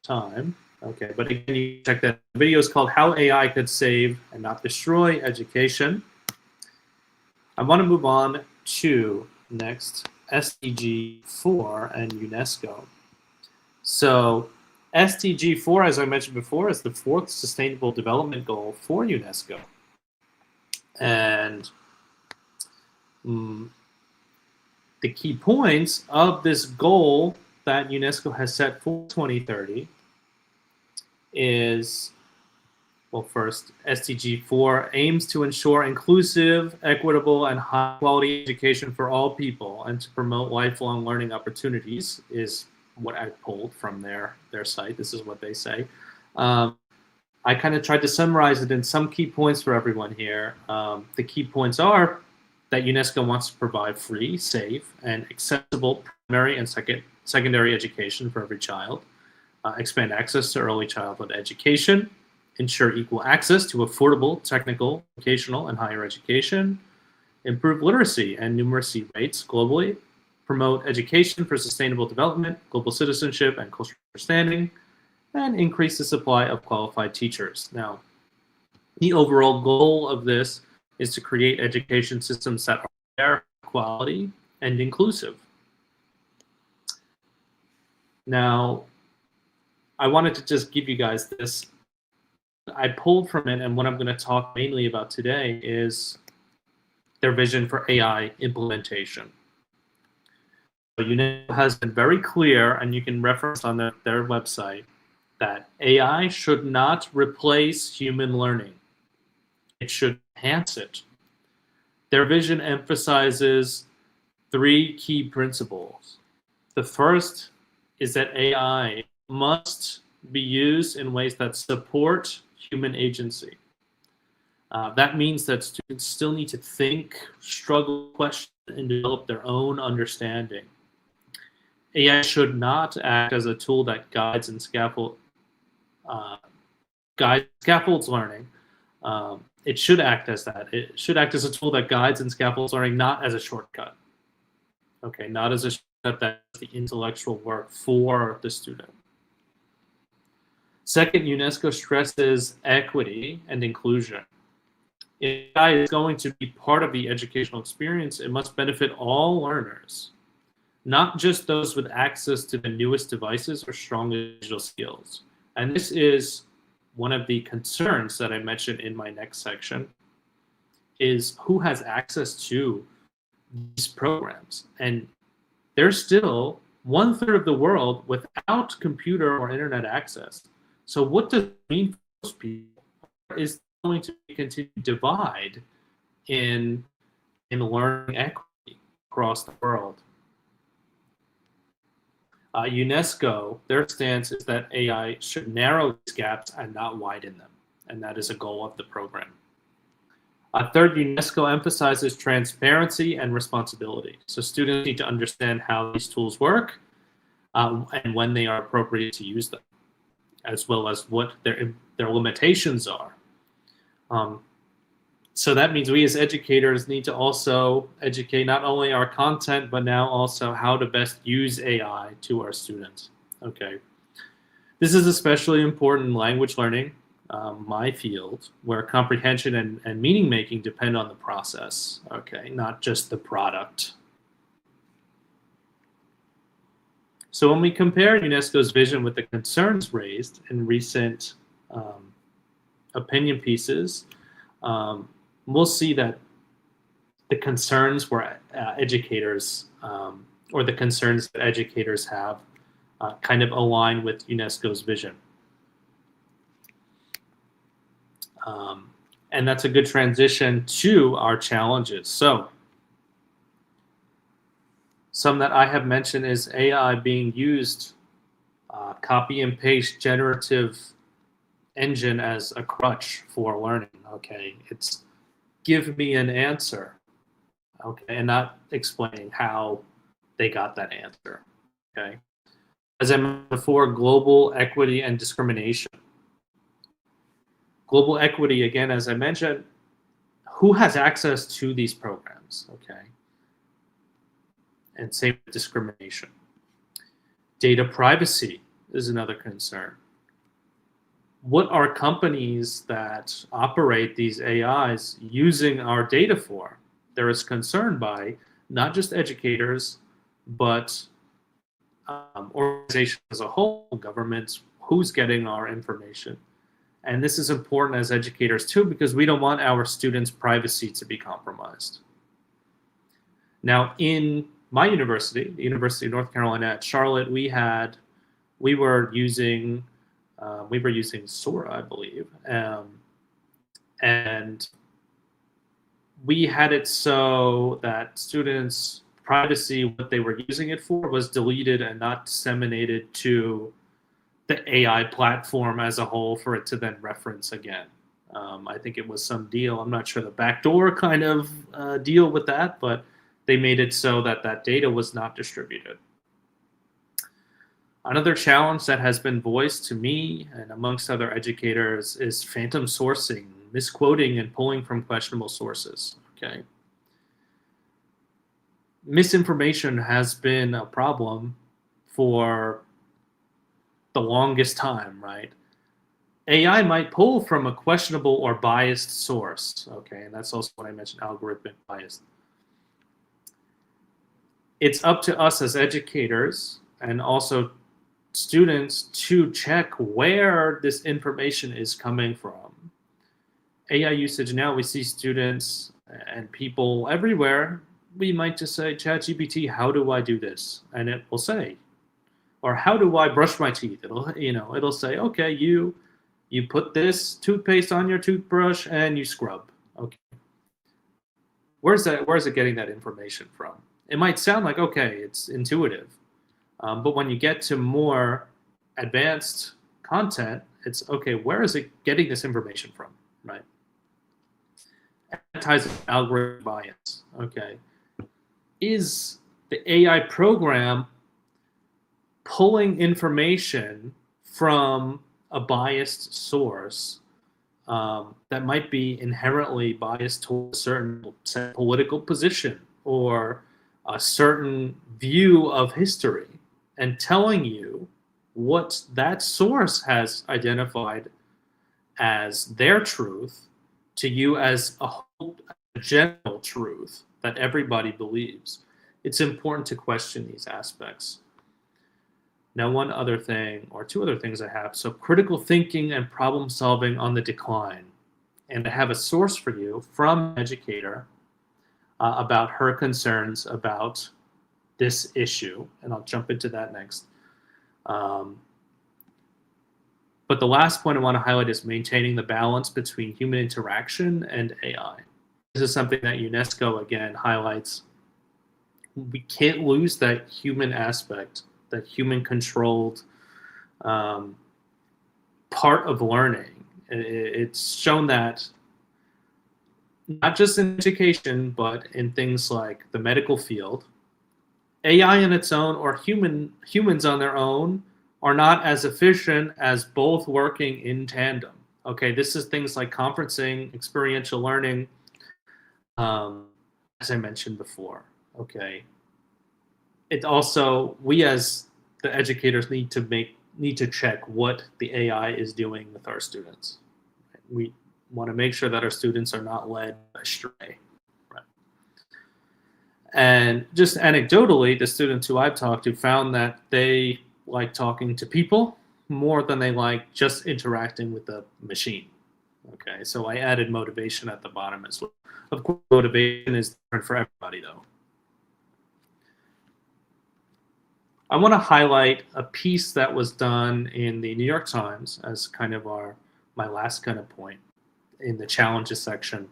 time, okay, but again, you check that the video is called How AI Could Save and Not Destroy Education. I want to move on to next SDG 4 and UNESCO. So SDG 4, as I mentioned before, is the 4th Sustainable Development Goal for UNESCO. And the key points of this goal that UNESCO has set for 2030 is, well, first, SDG 4 aims to ensure inclusive, equitable, and high-quality education for all people and to promote lifelong learning opportunities, is what I pulled from their site. This is what they say. I kind of tried to summarize it in some key points for everyone here. The key points are that UNESCO wants to provide free, safe, and accessible primary and secondary education for every child, expand access to early childhood education, ensure equal access to affordable technical, vocational, and higher education, improve literacy and numeracy rates globally, promote education for sustainable development, global citizenship, and cultural understanding, and increase the supply of qualified teachers. Now, the overall goal of this is to create education systems that are fair, quality, and inclusive. Now, I wanted to just give you guys this. I pulled from it, and what I'm going to talk mainly about today is their vision for AI implementation. So UNESCO has been very clear, and you can reference on their website, that AI should not replace human learning. It should enhance it. Their vision emphasizes 3 key principles. The first is that AI must be used in ways that support human agency. That means that students still need to think, struggle, question, and develop their own understanding. AI should not act as a tool that guides and scaffolds learning. It should act as that. It should act as a tool that guides and scaffolds learning, not as a shortcut. Okay, not as a shortcut that's the intellectual work for the student. Second, UNESCO stresses equity and inclusion. If AI is going to be part of the educational experience, it must benefit all learners, not just those with access to the newest devices or strong digital skills. And this is one of the concerns that I mentioned in my next section, is who has access to these programs. And there's still 1/3 of the world without computer or internet access. So what does it mean for those people? Is going to continue to divide in learning equity across the world? UNESCO, their stance is that AI should narrow these gaps and not widen them, and that is a goal of the program. Third, UNESCO emphasizes transparency and responsibility. So students need to understand how these tools work and when they are appropriate to use them, as well as what their limitations are. So that means we as educators need to also educate not only our content, but now also how to best use AI to our students. Okay. This is especially important in language learning, my field, where comprehension and meaning making depend on the process, okay, not just the product. So when we compare UNESCO's vision with the concerns raised in recent opinion pieces, we'll see that the concerns were educators, or the concerns that educators have kind of align with UNESCO's vision. And that's a good transition to our challenges. So some that I have mentioned is AI being used, copy and paste generative engine as a crutch for learning. Okay, it's give me an answer, okay, and not explaining how they got that answer. Okay, as I mentioned before, global equity and discrimination. Global equity, again, as I mentioned, who has access to these programs, okay? And same with discrimination. Data privacy is another concern. What are companies that operate these AIs using our data for? There is concern by not just educators, but organizations as a whole, governments, who's getting our information. And this is important as educators too, because we don't want our students' privacy to be compromised. Now, in my university, the University of North Carolina at Charlotte, we were using Sora, I believe, and we had it so that students' privacy, what they were using it for, was deleted and not disseminated to the AI platform as a whole for it to then reference again. I think it was some deal. I'm not sure the backdoor kind of deal with that, but they made it so that that data was not distributed. Another challenge that has been voiced to me and amongst other educators is phantom sourcing, misquoting and pulling from questionable sources. Okay. Misinformation has been a problem for the longest time, right? AI might pull from a questionable or biased source, okay, and that's also what I mentioned, algorithmic bias. It's up to us as educators and also students to check where this information is coming from. AI usage now, we see students and people everywhere, we might just say, ChatGPT, how do I do this? And it will say, or how do I brush my teeth? It'll say, okay, you put this toothpaste on your toothbrush and you scrub. Okay. Where's it getting that information from? It might sound like, okay, it's intuitive. But when you get to more advanced content, it's, okay, where is it getting this information from, right? Advertising algorithm bias, okay. Is the AI program pulling information from a biased source that might be inherently biased toward a certain political position or a certain view of history, and telling you what that source has identified as their truth to you as a general truth that everybody believes? It's important to question these aspects. Now, one other thing, or two other things I have. So critical thinking and problem solving on the decline. And I have a source for you from an educator about her concerns about this issue. And I'll jump into that next. But the last point I want to highlight is maintaining the balance between human interaction and AI. This is something that UNESCO, again, highlights. We can't lose that human aspect, that human-controlled part of learning. It's shown that not just in education, but in things like the medical field, AI in its own or humans on their own are not as efficient as both working in tandem. Okay, this is things like conferencing, experiential learning, as I mentioned before. Okay, it also, we as the educators need to check what the AI is doing with our students. We want to make sure that our students are not led astray. Right? And just anecdotally, the students who I've talked to found that they like talking to people more than they like just interacting with the machine. Okay, so I added motivation at the bottom as well. Of course, motivation is different for everybody, though. I want to highlight a piece that was done in the New York Times as kind of my last kind of point in the challenges section.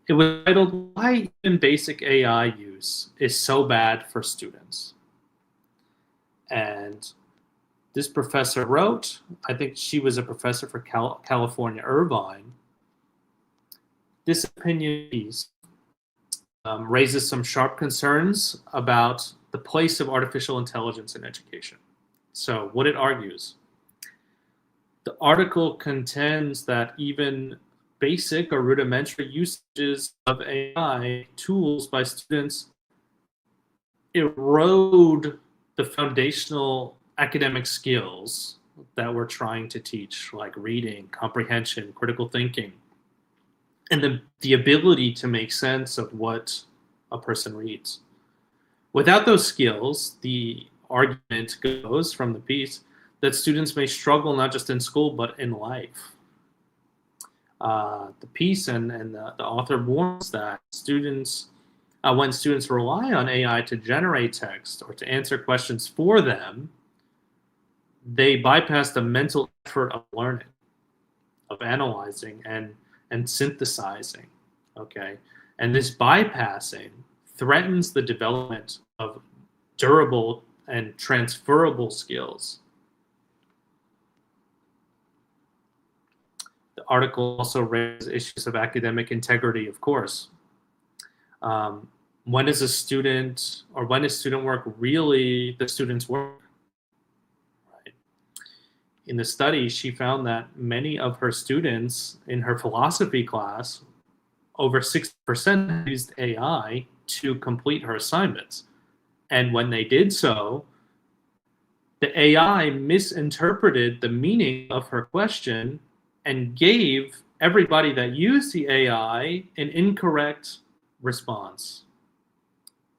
It was titled, "Why Even Basic AI Use is So Bad for Students." And this professor wrote, I think she was a professor for California, Irvine. This opinion piece raises some sharp concerns about the place of artificial intelligence in education. So what it argues, the article contends that even basic or rudimentary usages of AI tools by students erode the foundational academic skills that we're trying to teach, like reading, comprehension, critical thinking, and the ability to make sense of what a person reads. Without those skills, the argument goes from the piece that students may struggle not just in school, but in life. The piece and the author warns that students, when students rely on AI to generate text or to answer questions for them, they bypass the mental effort of learning, of analyzing and synthesizing, okay? And this bypassing threatens the development of durable and transferable skills. The article also raises issues of academic integrity, of course. When is a student, or when is student work really the student's work? Right. In the study, she found that many of her students in her philosophy class, over 60% used AI to complete her assignments. And when they did so, the AI misinterpreted the meaning of her question and gave everybody that used the AI an incorrect response.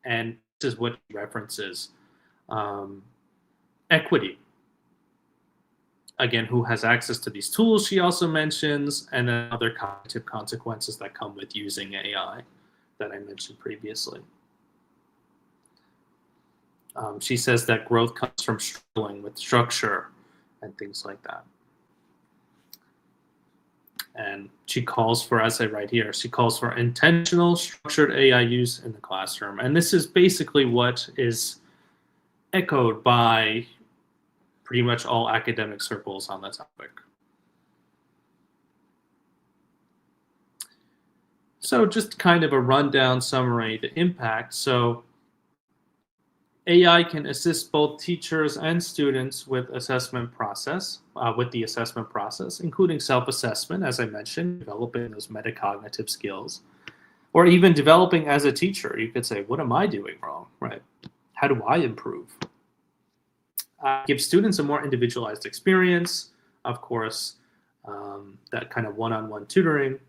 And this is what references equity. Again, who has access to these tools, she also mentions, and then other cognitive consequences that come with using AI that I mentioned previously. She says that growth comes from struggling with structure and things like that. And she calls for, as I write here, she calls for intentional structured AI use in the classroom. And this is basically what is echoed by pretty much all academic circles on the topic. So just kind of a rundown summary, the impact. So AI can assist both teachers and students with the assessment process, including self-assessment, as I mentioned, developing those metacognitive skills, or even developing as a teacher. You could say, what am I doing wrong, right? How do I improve? Give students a more individualized experience, of course, that kind of one-on-one tutoring.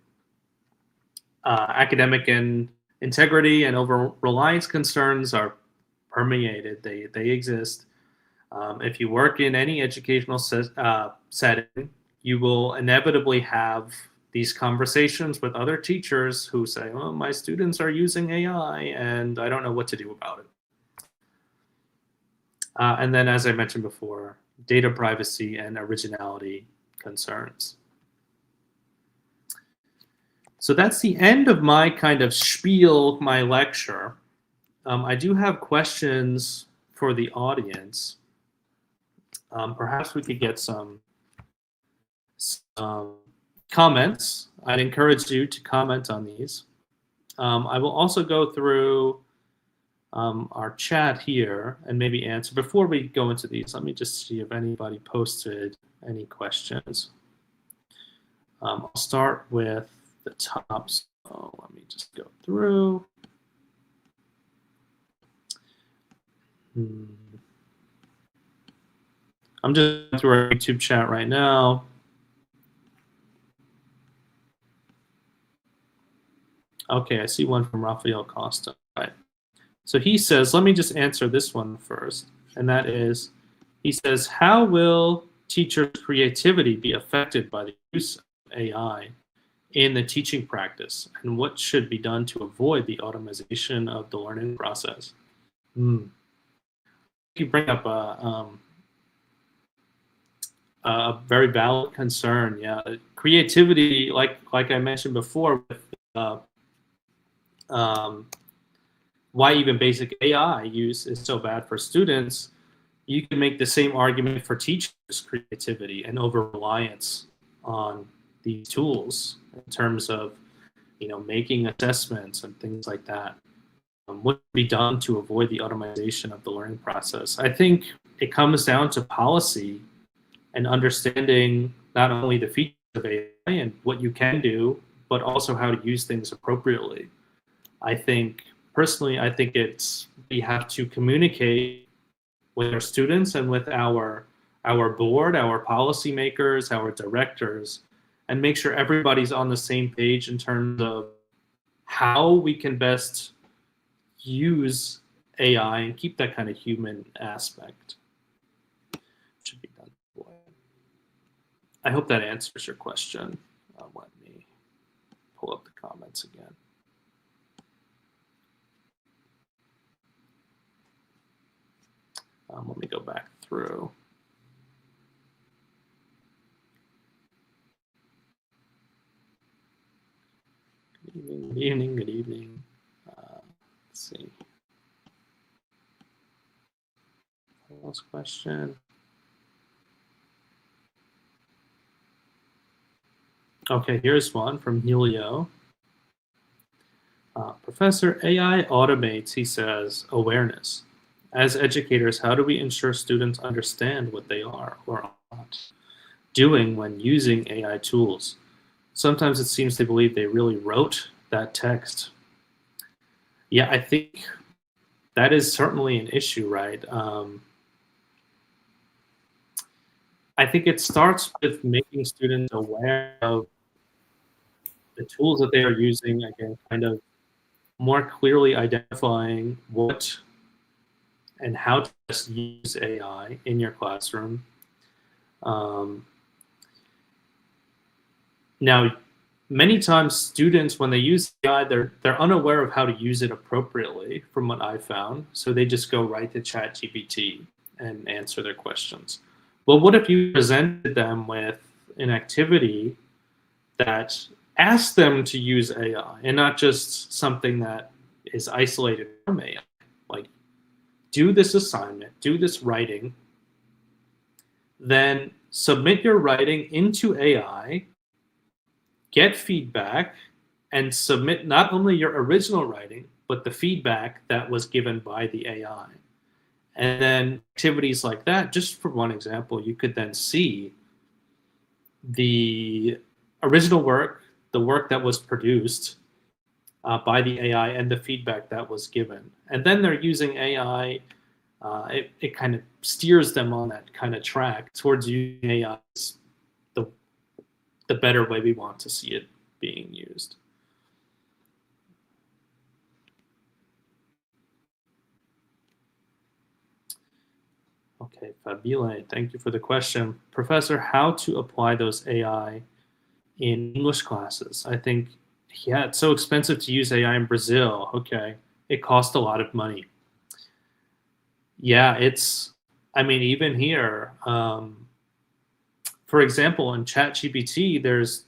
Academic and integrity and over-reliance concerns are permeated, they exist. If you work in any educational setting, you will inevitably have these conversations with other teachers who say, oh, my students are using AI and I don't know what to do about it. And then, as I mentioned before, data privacy and originality concerns. So that's the end of my kind of spiel, my lecture. I do have questions for the audience. Perhaps we could get some comments I'd encourage you to comment on these. I will also go through our chat here and maybe answer. Before we go into these, let me just see if anybody posted any questions. I'll start with the top. So let me just go through. I'm just going through our YouTube chat right now. Okay, I see one from Rafael Costa. Right. So he says, let me just answer this one first. And that is, he says, how will teachers' creativity be affected by the use of AI in the teaching practice? And what should be done to avoid the automation of the learning process? You bring up a very valid concern. Yeah, creativity, like I mentioned before, with why even basic AI use is so bad for students, you can make the same argument for teachers' creativity and over-reliance on these tools in terms of, making assessments and things like that. What can be done to avoid the automation of the learning process? I think it comes down to policy and understanding not only the features of AI and what you can do, but also how to use things appropriately. Personally, I think we have to communicate with our students and with our board, our policymakers, our directors, and make sure everybody's on the same page in terms of how we can best use AI and keep that kind of human aspect. Should be done. I hope that answers your question. Let me pull up the comments again. Let me go back through. Good evening, good evening. Let's see. Last question. Okay, here's one from Helio. Professor, AI automates, he says, awareness. As educators, how do we ensure students understand what they are or are not doing when using AI tools? Sometimes it seems they believe they really wrote that text. Yeah, I think that is certainly an issue, right? I think it starts with making students aware of the tools that they are using, again, kind of more clearly identifying what and how to best use AI in your classroom. Now, many times students, when they use AI, they're unaware of how to use it appropriately, from what I've found. So they just go right to ChatGPT and answer their questions. Well, what if you presented them with an activity that asked them to use AI and not just something that is isolated from AI? Like, do this assignment, do this writing, then submit your writing into AI, get feedback, and submit not only your original writing, but the feedback that was given by the AI. And then activities like that, just for one example, you could then see the original work, the work that was produced by the AI, and the feedback that was given. And then they're using AI, it kind of steers them on that kind of track towards using AI as the better way we want to see it being used. Okay, Fabile, thank you for the question. Professor, how to apply those AI in English classes? I think, yeah, it's so expensive to use AI in Brazil. Okay, it costs a lot of money. Yeah, even here, for example, in ChatGPT, there's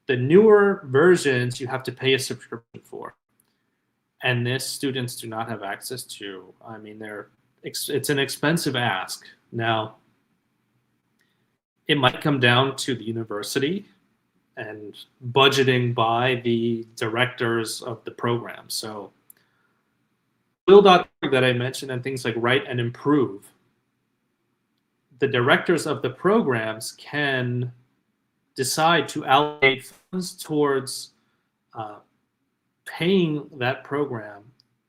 the newer versions you have to pay a subscription for. And this students do not have access to. I mean, it's an expensive ask. Now, it might come down to the university budgeting by the directors of the program. So Quill.org that I mentioned, and things like Write and Improve, the directors of the programs can decide to allocate funds towards paying that program.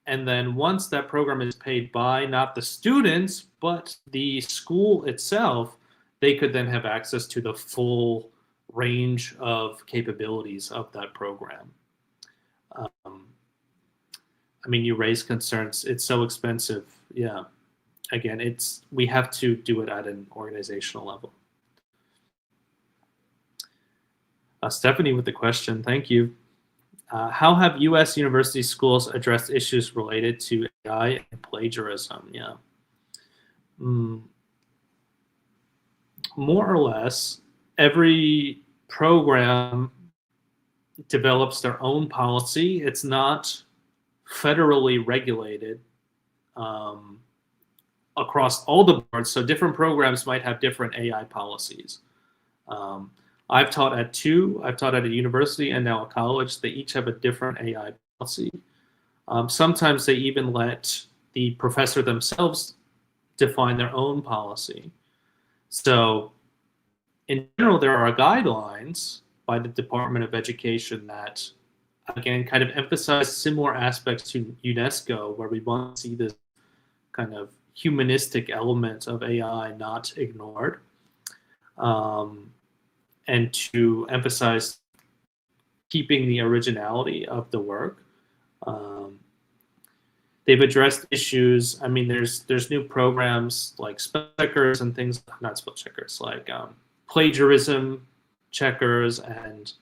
And then once that program is paid by not the students, but the school itself, they could then have access to the full range of capabilities of that program. I mean, you raise concerns. It's so expensive. Yeah. Again, we have to do it at an organizational level. Stephanie with the question, thank you. How have U.S. university schools addressed issues related to AI and plagiarism? Yeah. More or less, every program develops their own policy. It's not federally regulated across all the boards, so different programs might have different AI policies. I've taught at two. I've taught at a university and now a college. They each have a different AI policy. Sometimes they even let the professor themselves define their own policy. So in general, there are guidelines by the Department of Education that, again, kind of emphasize similar aspects to UNESCO, where we want to see this kind of humanistic element of AI not ignored. And to emphasize keeping the originality of the work. They've addressed issues. I mean, there's new programs like spell checkers and things, not spell checkers, like plagiarism checkers, and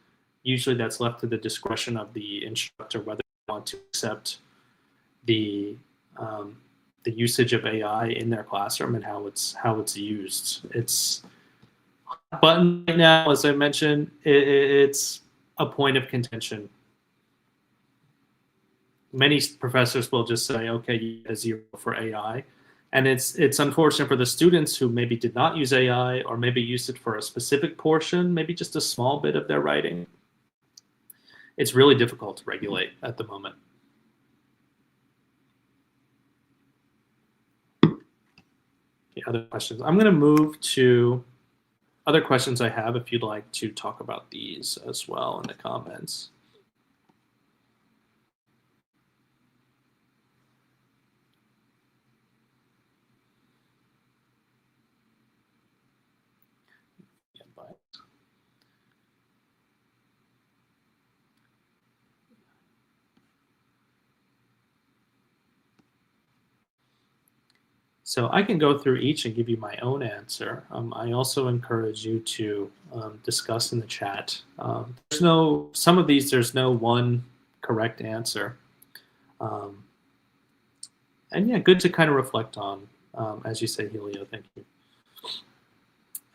usually that's left to the discretion of the instructor whether they want to accept the usage of AI in their classroom and how it's used. It's button right now, as I mentioned, it's a point of contention. Many professors will just say, okay, you get a 0 for AI. And it's unfortunate for the students who maybe did not use AI or maybe used it for a specific portion, maybe just a small bit of their writing. It's really difficult to regulate at the moment. Okay, other questions? I'm going to move to other questions I have if you'd like to talk about these as well in the comments. So I can go through each and give you my own answer. I also encourage you to discuss in the chat. Some of these, there's no one correct answer. And yeah, good to kind of reflect on, as you say, Helio, thank you.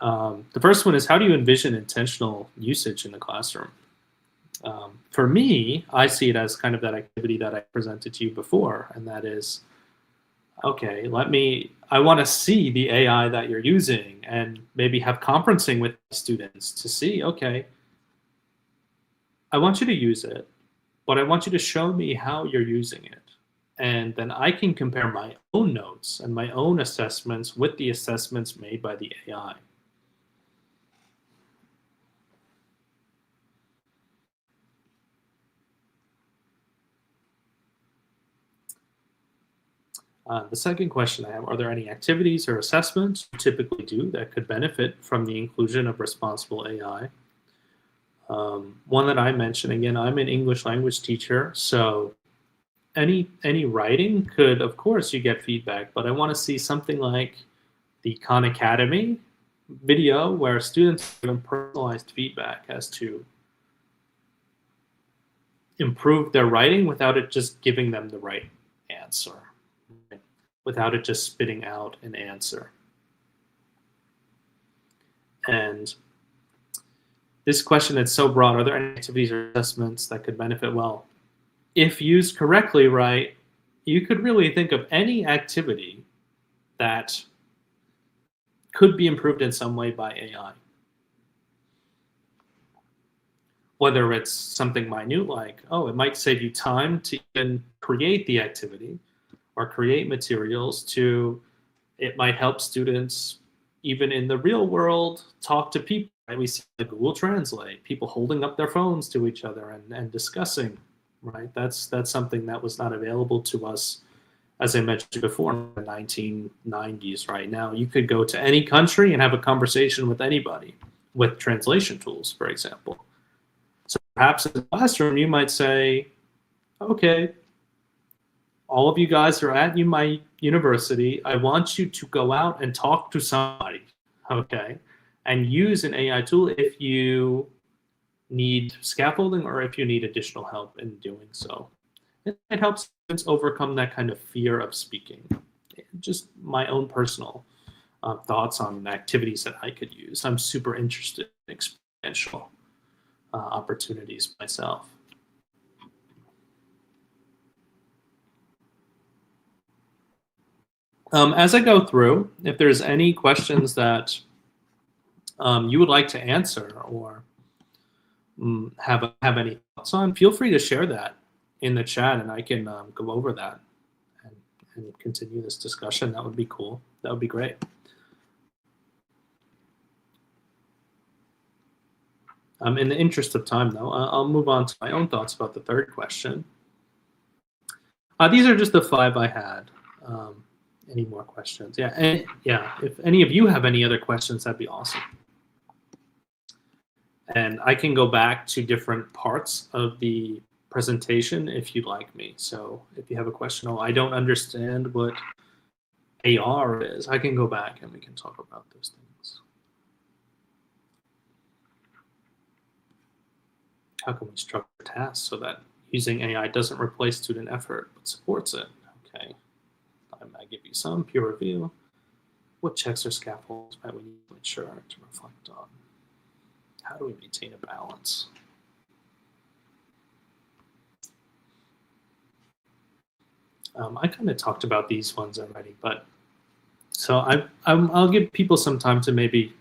The first one is, how do you envision intentional usage in the classroom? For me, I see it as kind of that activity that I presented to you before, and that is, okay, I want to see the AI that you're using and maybe have conferencing with students to see, okay, I want you to use it, but I want you to show me how you're using it. And then I can compare my own notes and my own assessments with the assessments made by the AI. The second question I have, are there any activities or assessments you typically do that could benefit from the inclusion of responsible AI? One that I mentioned, again, I'm an English language teacher, so any writing could, of course, you get feedback, but I want to see something like the Khan Academy video where students give personalized feedback as to improve their writing without it just giving them the right answer, without it just spitting out an answer. And this question is so broad. Are there any activities or assessments that could benefit? Well, if used correctly, right, you could really think of any activity that could be improved in some way by AI. whether it's something minute like, oh, it might save you time to even create the activity or create materials, to it might help students even in the real world talk to people. Right? We see the Google Translate, people holding up their phones to each other and discussing, right? That's something that was not available to us, as I mentioned before, in the 1990s. Right now, you could go to any country and have a conversation with anybody with translation tools, for example. So perhaps in the classroom, you might say, okay, all of you guys are at my university. I want you to go out and talk to somebody, okay? And use an AI tool if you need scaffolding or if you need additional help in doing so. It helps students overcome that kind of fear of speaking. Just my own personal thoughts on activities that I could use. I'm super interested in experiential opportunities myself. As I go through, if there's any questions that you would like to answer or have any thoughts on, feel free to share that in the chat, and I can go over that and continue this discussion. That would be cool. That would be great. In the interest of time, though, I'll move on to my own thoughts about the third question. These are just the 5 I had. Any more questions? Yeah, and yeah, if any of you have any other questions, that'd be awesome. And I can go back to different parts of the presentation if you'd like me. So if you have a question, oh, I don't understand what AR is, I can go back and we can talk about those things. How can we structure tasks so that using AI doesn't replace student effort but supports it? Okay. I give you some peer review. What checks or scaffolds might we need to ensure to reflect on? How do we maintain a balance? I kind of talked about these ones already, but so I'll give people some time to maybe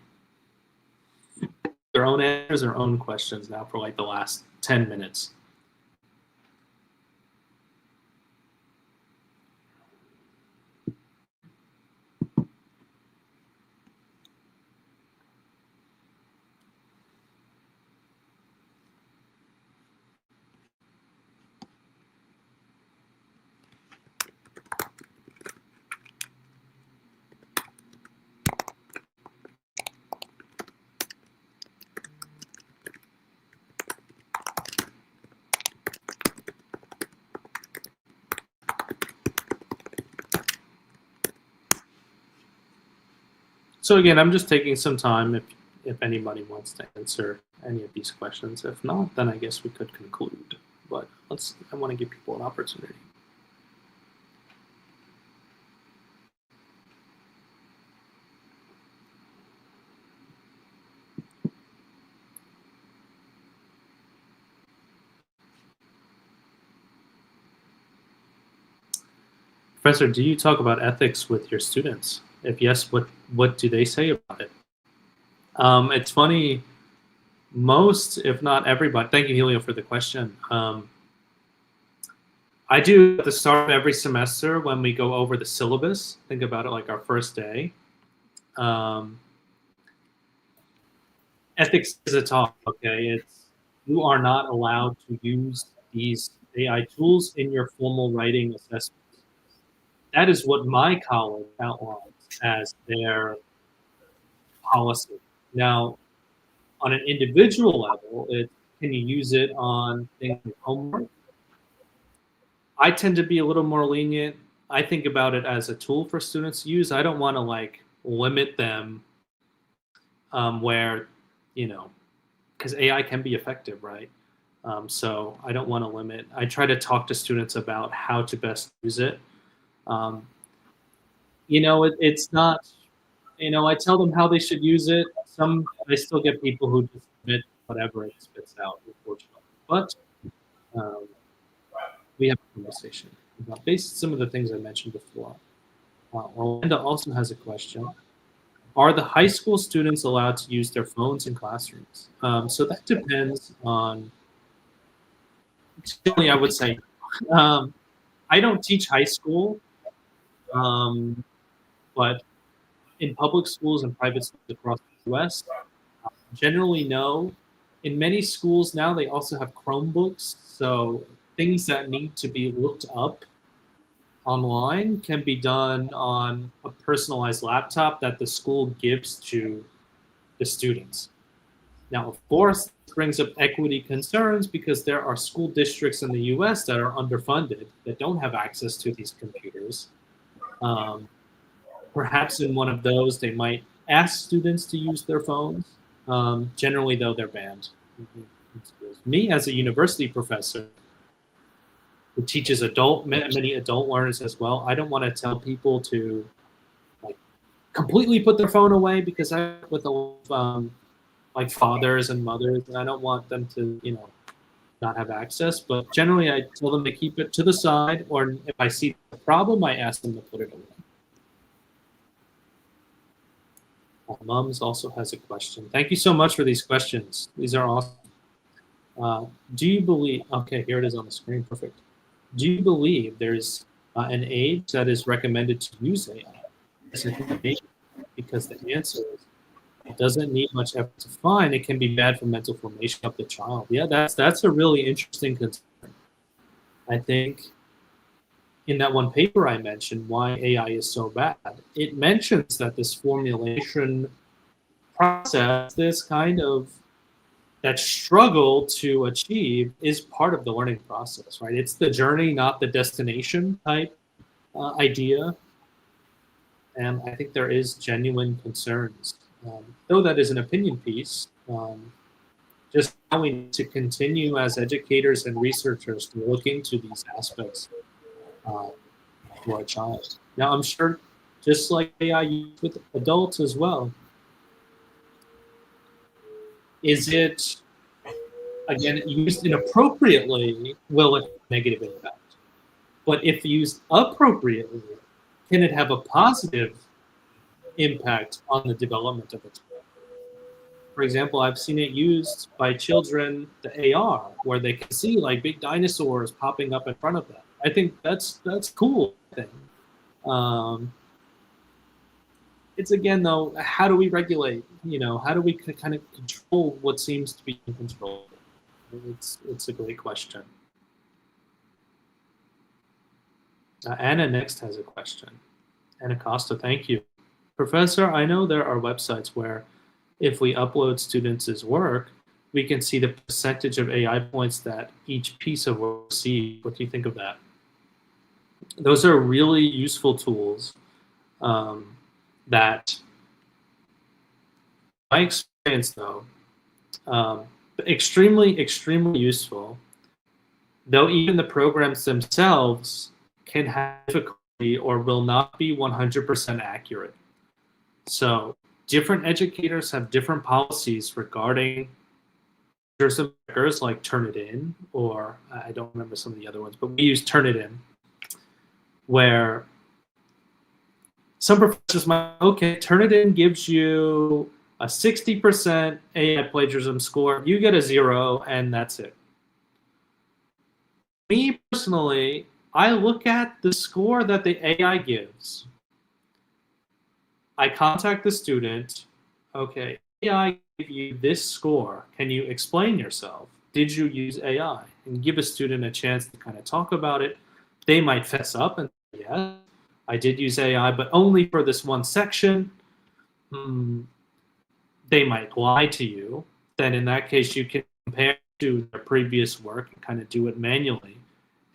their own answers, their own questions now for like the last 10 minutes. So again, I'm just taking some time if anybody wants to answer any of these questions. If not, then I guess we could conclude. But I want to give people an opportunity. Professor, do you talk about ethics with your students? If yes, what do they say about it? It's funny, most, if not everybody, thank you, Helio, for the question. I do at the start of every semester when we go over the syllabus, think about it like our first day. Ethics is a talk, okay? You are not allowed to use these AI tools in your formal writing assessments. That is what my college outlines as their policy. Now, on an individual level, can you use it on things like homework? I tend to be a little more lenient. I think about it as a tool for students to use. I don't want to like limit them where, because AI can be effective, right? So I don't want to limit. I try to talk to students about how to best use it. It's not, I tell them how they should use it. I still get people who just submit whatever it spits out, unfortunately. But we have a conversation about some of the things I mentioned before. Orlando also has a question. Are the high school students allowed to use their phones in classrooms? So that depends on, generally I would say, I don't teach high school, but in public schools and private schools across the US, generally no. In many schools now, they also have Chromebooks, so things that need to be looked up online can be done on a personalized laptop that the school gives to the students. Now, of course, this brings up equity concerns because there are school districts in the US that are underfunded, that don't have access to these computers. Perhaps in one of those, they might ask students to use their phones. Generally, though, they're banned. Me, as a university professor who teaches many adult learners as well, I don't want to tell people to like completely put their phone away, because I work with a lot of like fathers and mothers, and I don't want them to, not have access. But generally, I tell them to keep it to the side, or if I see the problem, I ask them to put it away. Mums also has a question. Thank you so much for these questions. These are awesome. Do you believe, okay, here it is on the screen, perfect. Do you believe there's an age that is recommended to use AI? Because the answer is, it doesn't need much effort to find. It can be bad for mental formation of the child. Yeah, that's a really interesting concern. I think in that one paper I mentioned, why AI is so bad, it mentions that this formulation process, this kind of that struggle to achieve, is part of the learning process, right? It's the journey, not the destination type idea. And I think there is genuine concerns. Though that is an opinion piece, just how we need to continue as educators and researchers to look into these aspects to our child. Now, I'm sure, just like AI used with adults as well, is it, again, used inappropriately, will it have a negative impact? But if used appropriately, can it have a positive impact on the development of its brain? For example, I've seen it used by children, the AR, where they can see like big dinosaurs popping up in front of them. I think that's cool. It's, again, though, how do we regulate? How do we kind of control what seems to be uncontrollable? It's a great question. Anna next has a question. Anna Costa, thank you. Professor, I know there are websites where if we upload students' work, we can see the percentage of AI points that each piece of work receives. What do you think of that? Those are really useful tools that, my experience though, extremely, extremely useful, though even the programs themselves can have difficulty or will not be 100% accurate. So different educators have different policies regarding some checkers like Turnitin, or I don't remember some of the other ones, but we use Turnitin, where some professors might, okay, Turnitin gives you a 60% AI plagiarism score, you get a 0, and that's it. Me personally, I look at the score that the AI gives. I contact the student, okay, AI gave you this score. Can you explain yourself? Did you use AI? And give a student a chance to kind of talk about it. They might fess up and say, yeah, I did use AI, but only for this one section. They might lie to you. Then in that case, you can compare to their previous work and kind of do it manually.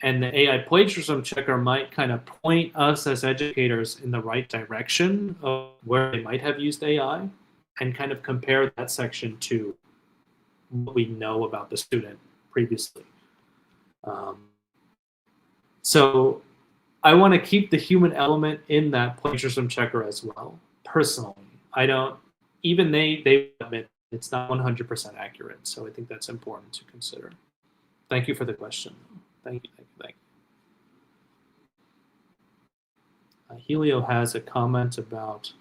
And the AI plagiarism checker might kind of point us as educators in the right direction of where they might have used AI, and kind of compare that section to what we know about the student previously. So I want to keep the human element in that plagiarism checker as well. Personally, I don't, even they admit it's not 100% accurate. So I think that's important to consider. Thank you for the question. Thank you. Helio has a comment about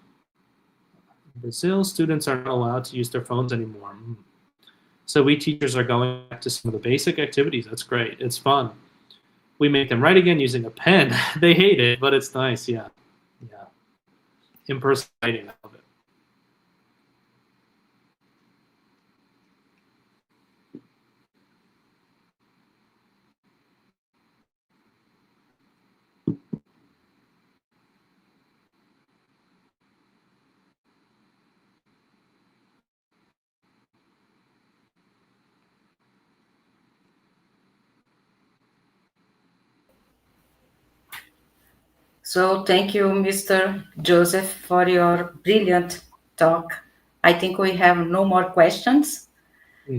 In Brazil, students are not allowed to use their phones anymore. So we teachers are going back to some of the basic activities. That's great. It's fun. We make them write again using a pen. They hate it, but it's nice. Yeah. Yeah. In-person writing, I love it. So thank you, Mr. Joseph, for your brilliant talk. I think we have no more questions.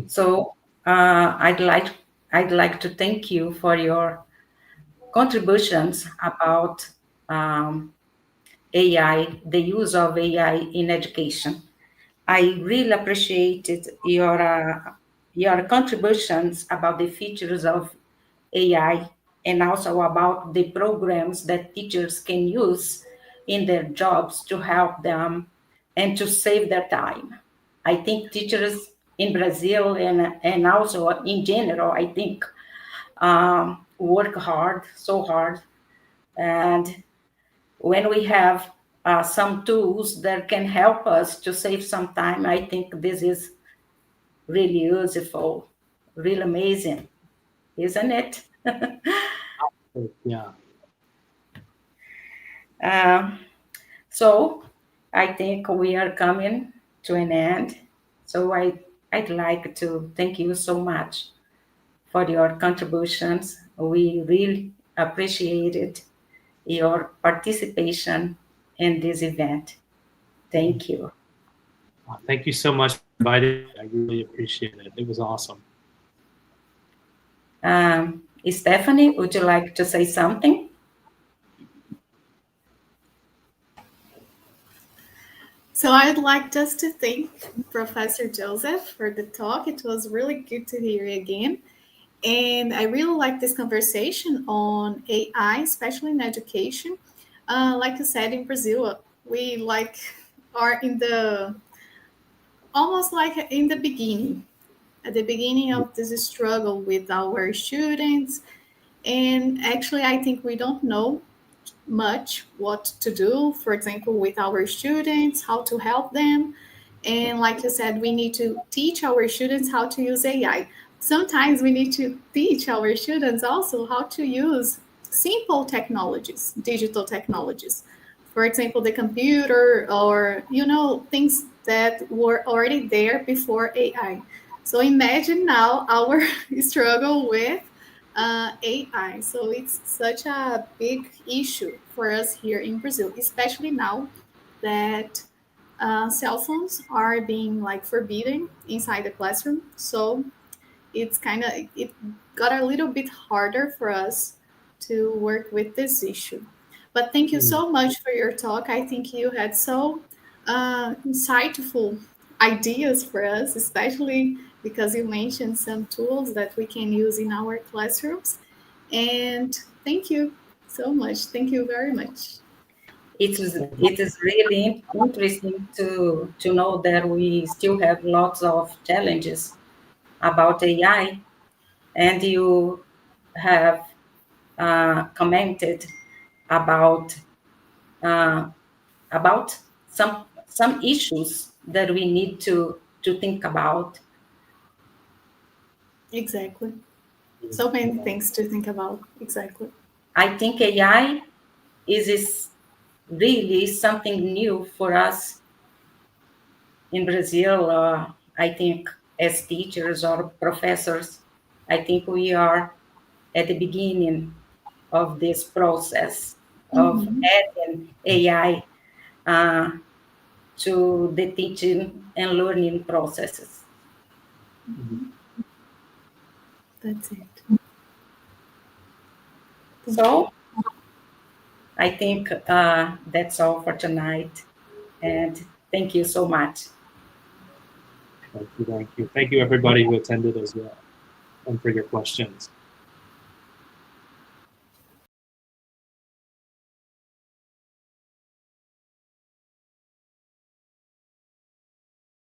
So I'd like to thank you for your contributions about AI, the use of AI in education. I really appreciated your contributions about the features of AI and also about the programs that teachers can use in their jobs to help them and to save their time. I think teachers in Brazil and also in general, I think work hard, so hard. And when we have some tools that can help us to save some time, I think this is really useful, really amazing, isn't it? Yeah. So I think we are coming to an end. So I'd like to thank you so much for your contributions. We really appreciated your participation in this event. Thank you. Thank you so much for inviting me. I really appreciate it. It was awesome. Stephanie, would you like to say something? So I'd like just to thank Professor Joseph for the talk. It was really good to hear you again. And I really like this conversation on AI, especially in education. Like you said, in Brazil, we are in the almost like in the beginning, at the beginning of this struggle with our students. And actually, I think we don't know much what to do, for example, with our students, how to help them. And like you said, we need to teach our students how to use AI. Sometimes we need to teach our students also how to use simple technologies, digital technologies. For example, the computer or, things that were already there before AI. So imagine now our struggle with AI. So it's such a big issue for us here in Brazil, especially now that cell phones are being forbidden inside the classroom. So it got a little bit harder for us to work with this issue. But thank you so much for your talk. I think you had so insightful ideas for us, especially because you mentioned some tools that we can use in our classrooms. And thank you so much. Thank you very much. It is really interesting to know that we still have lots of challenges about AI, and you have commented about uh, about some issues that we need to think about. Exactly. So many things to think about. Exactly. I think AI is really something new for us in Brazil. I think as teachers or professors, I think we are at the beginning of this process of Mm-hmm. adding AI uh, to the teaching and learning processes. Mm-hmm. That's it. Thank So you. I think that's all for tonight. And thank you so much. Thank you. Thank you. Thank you, everybody who attended as well, and for your questions.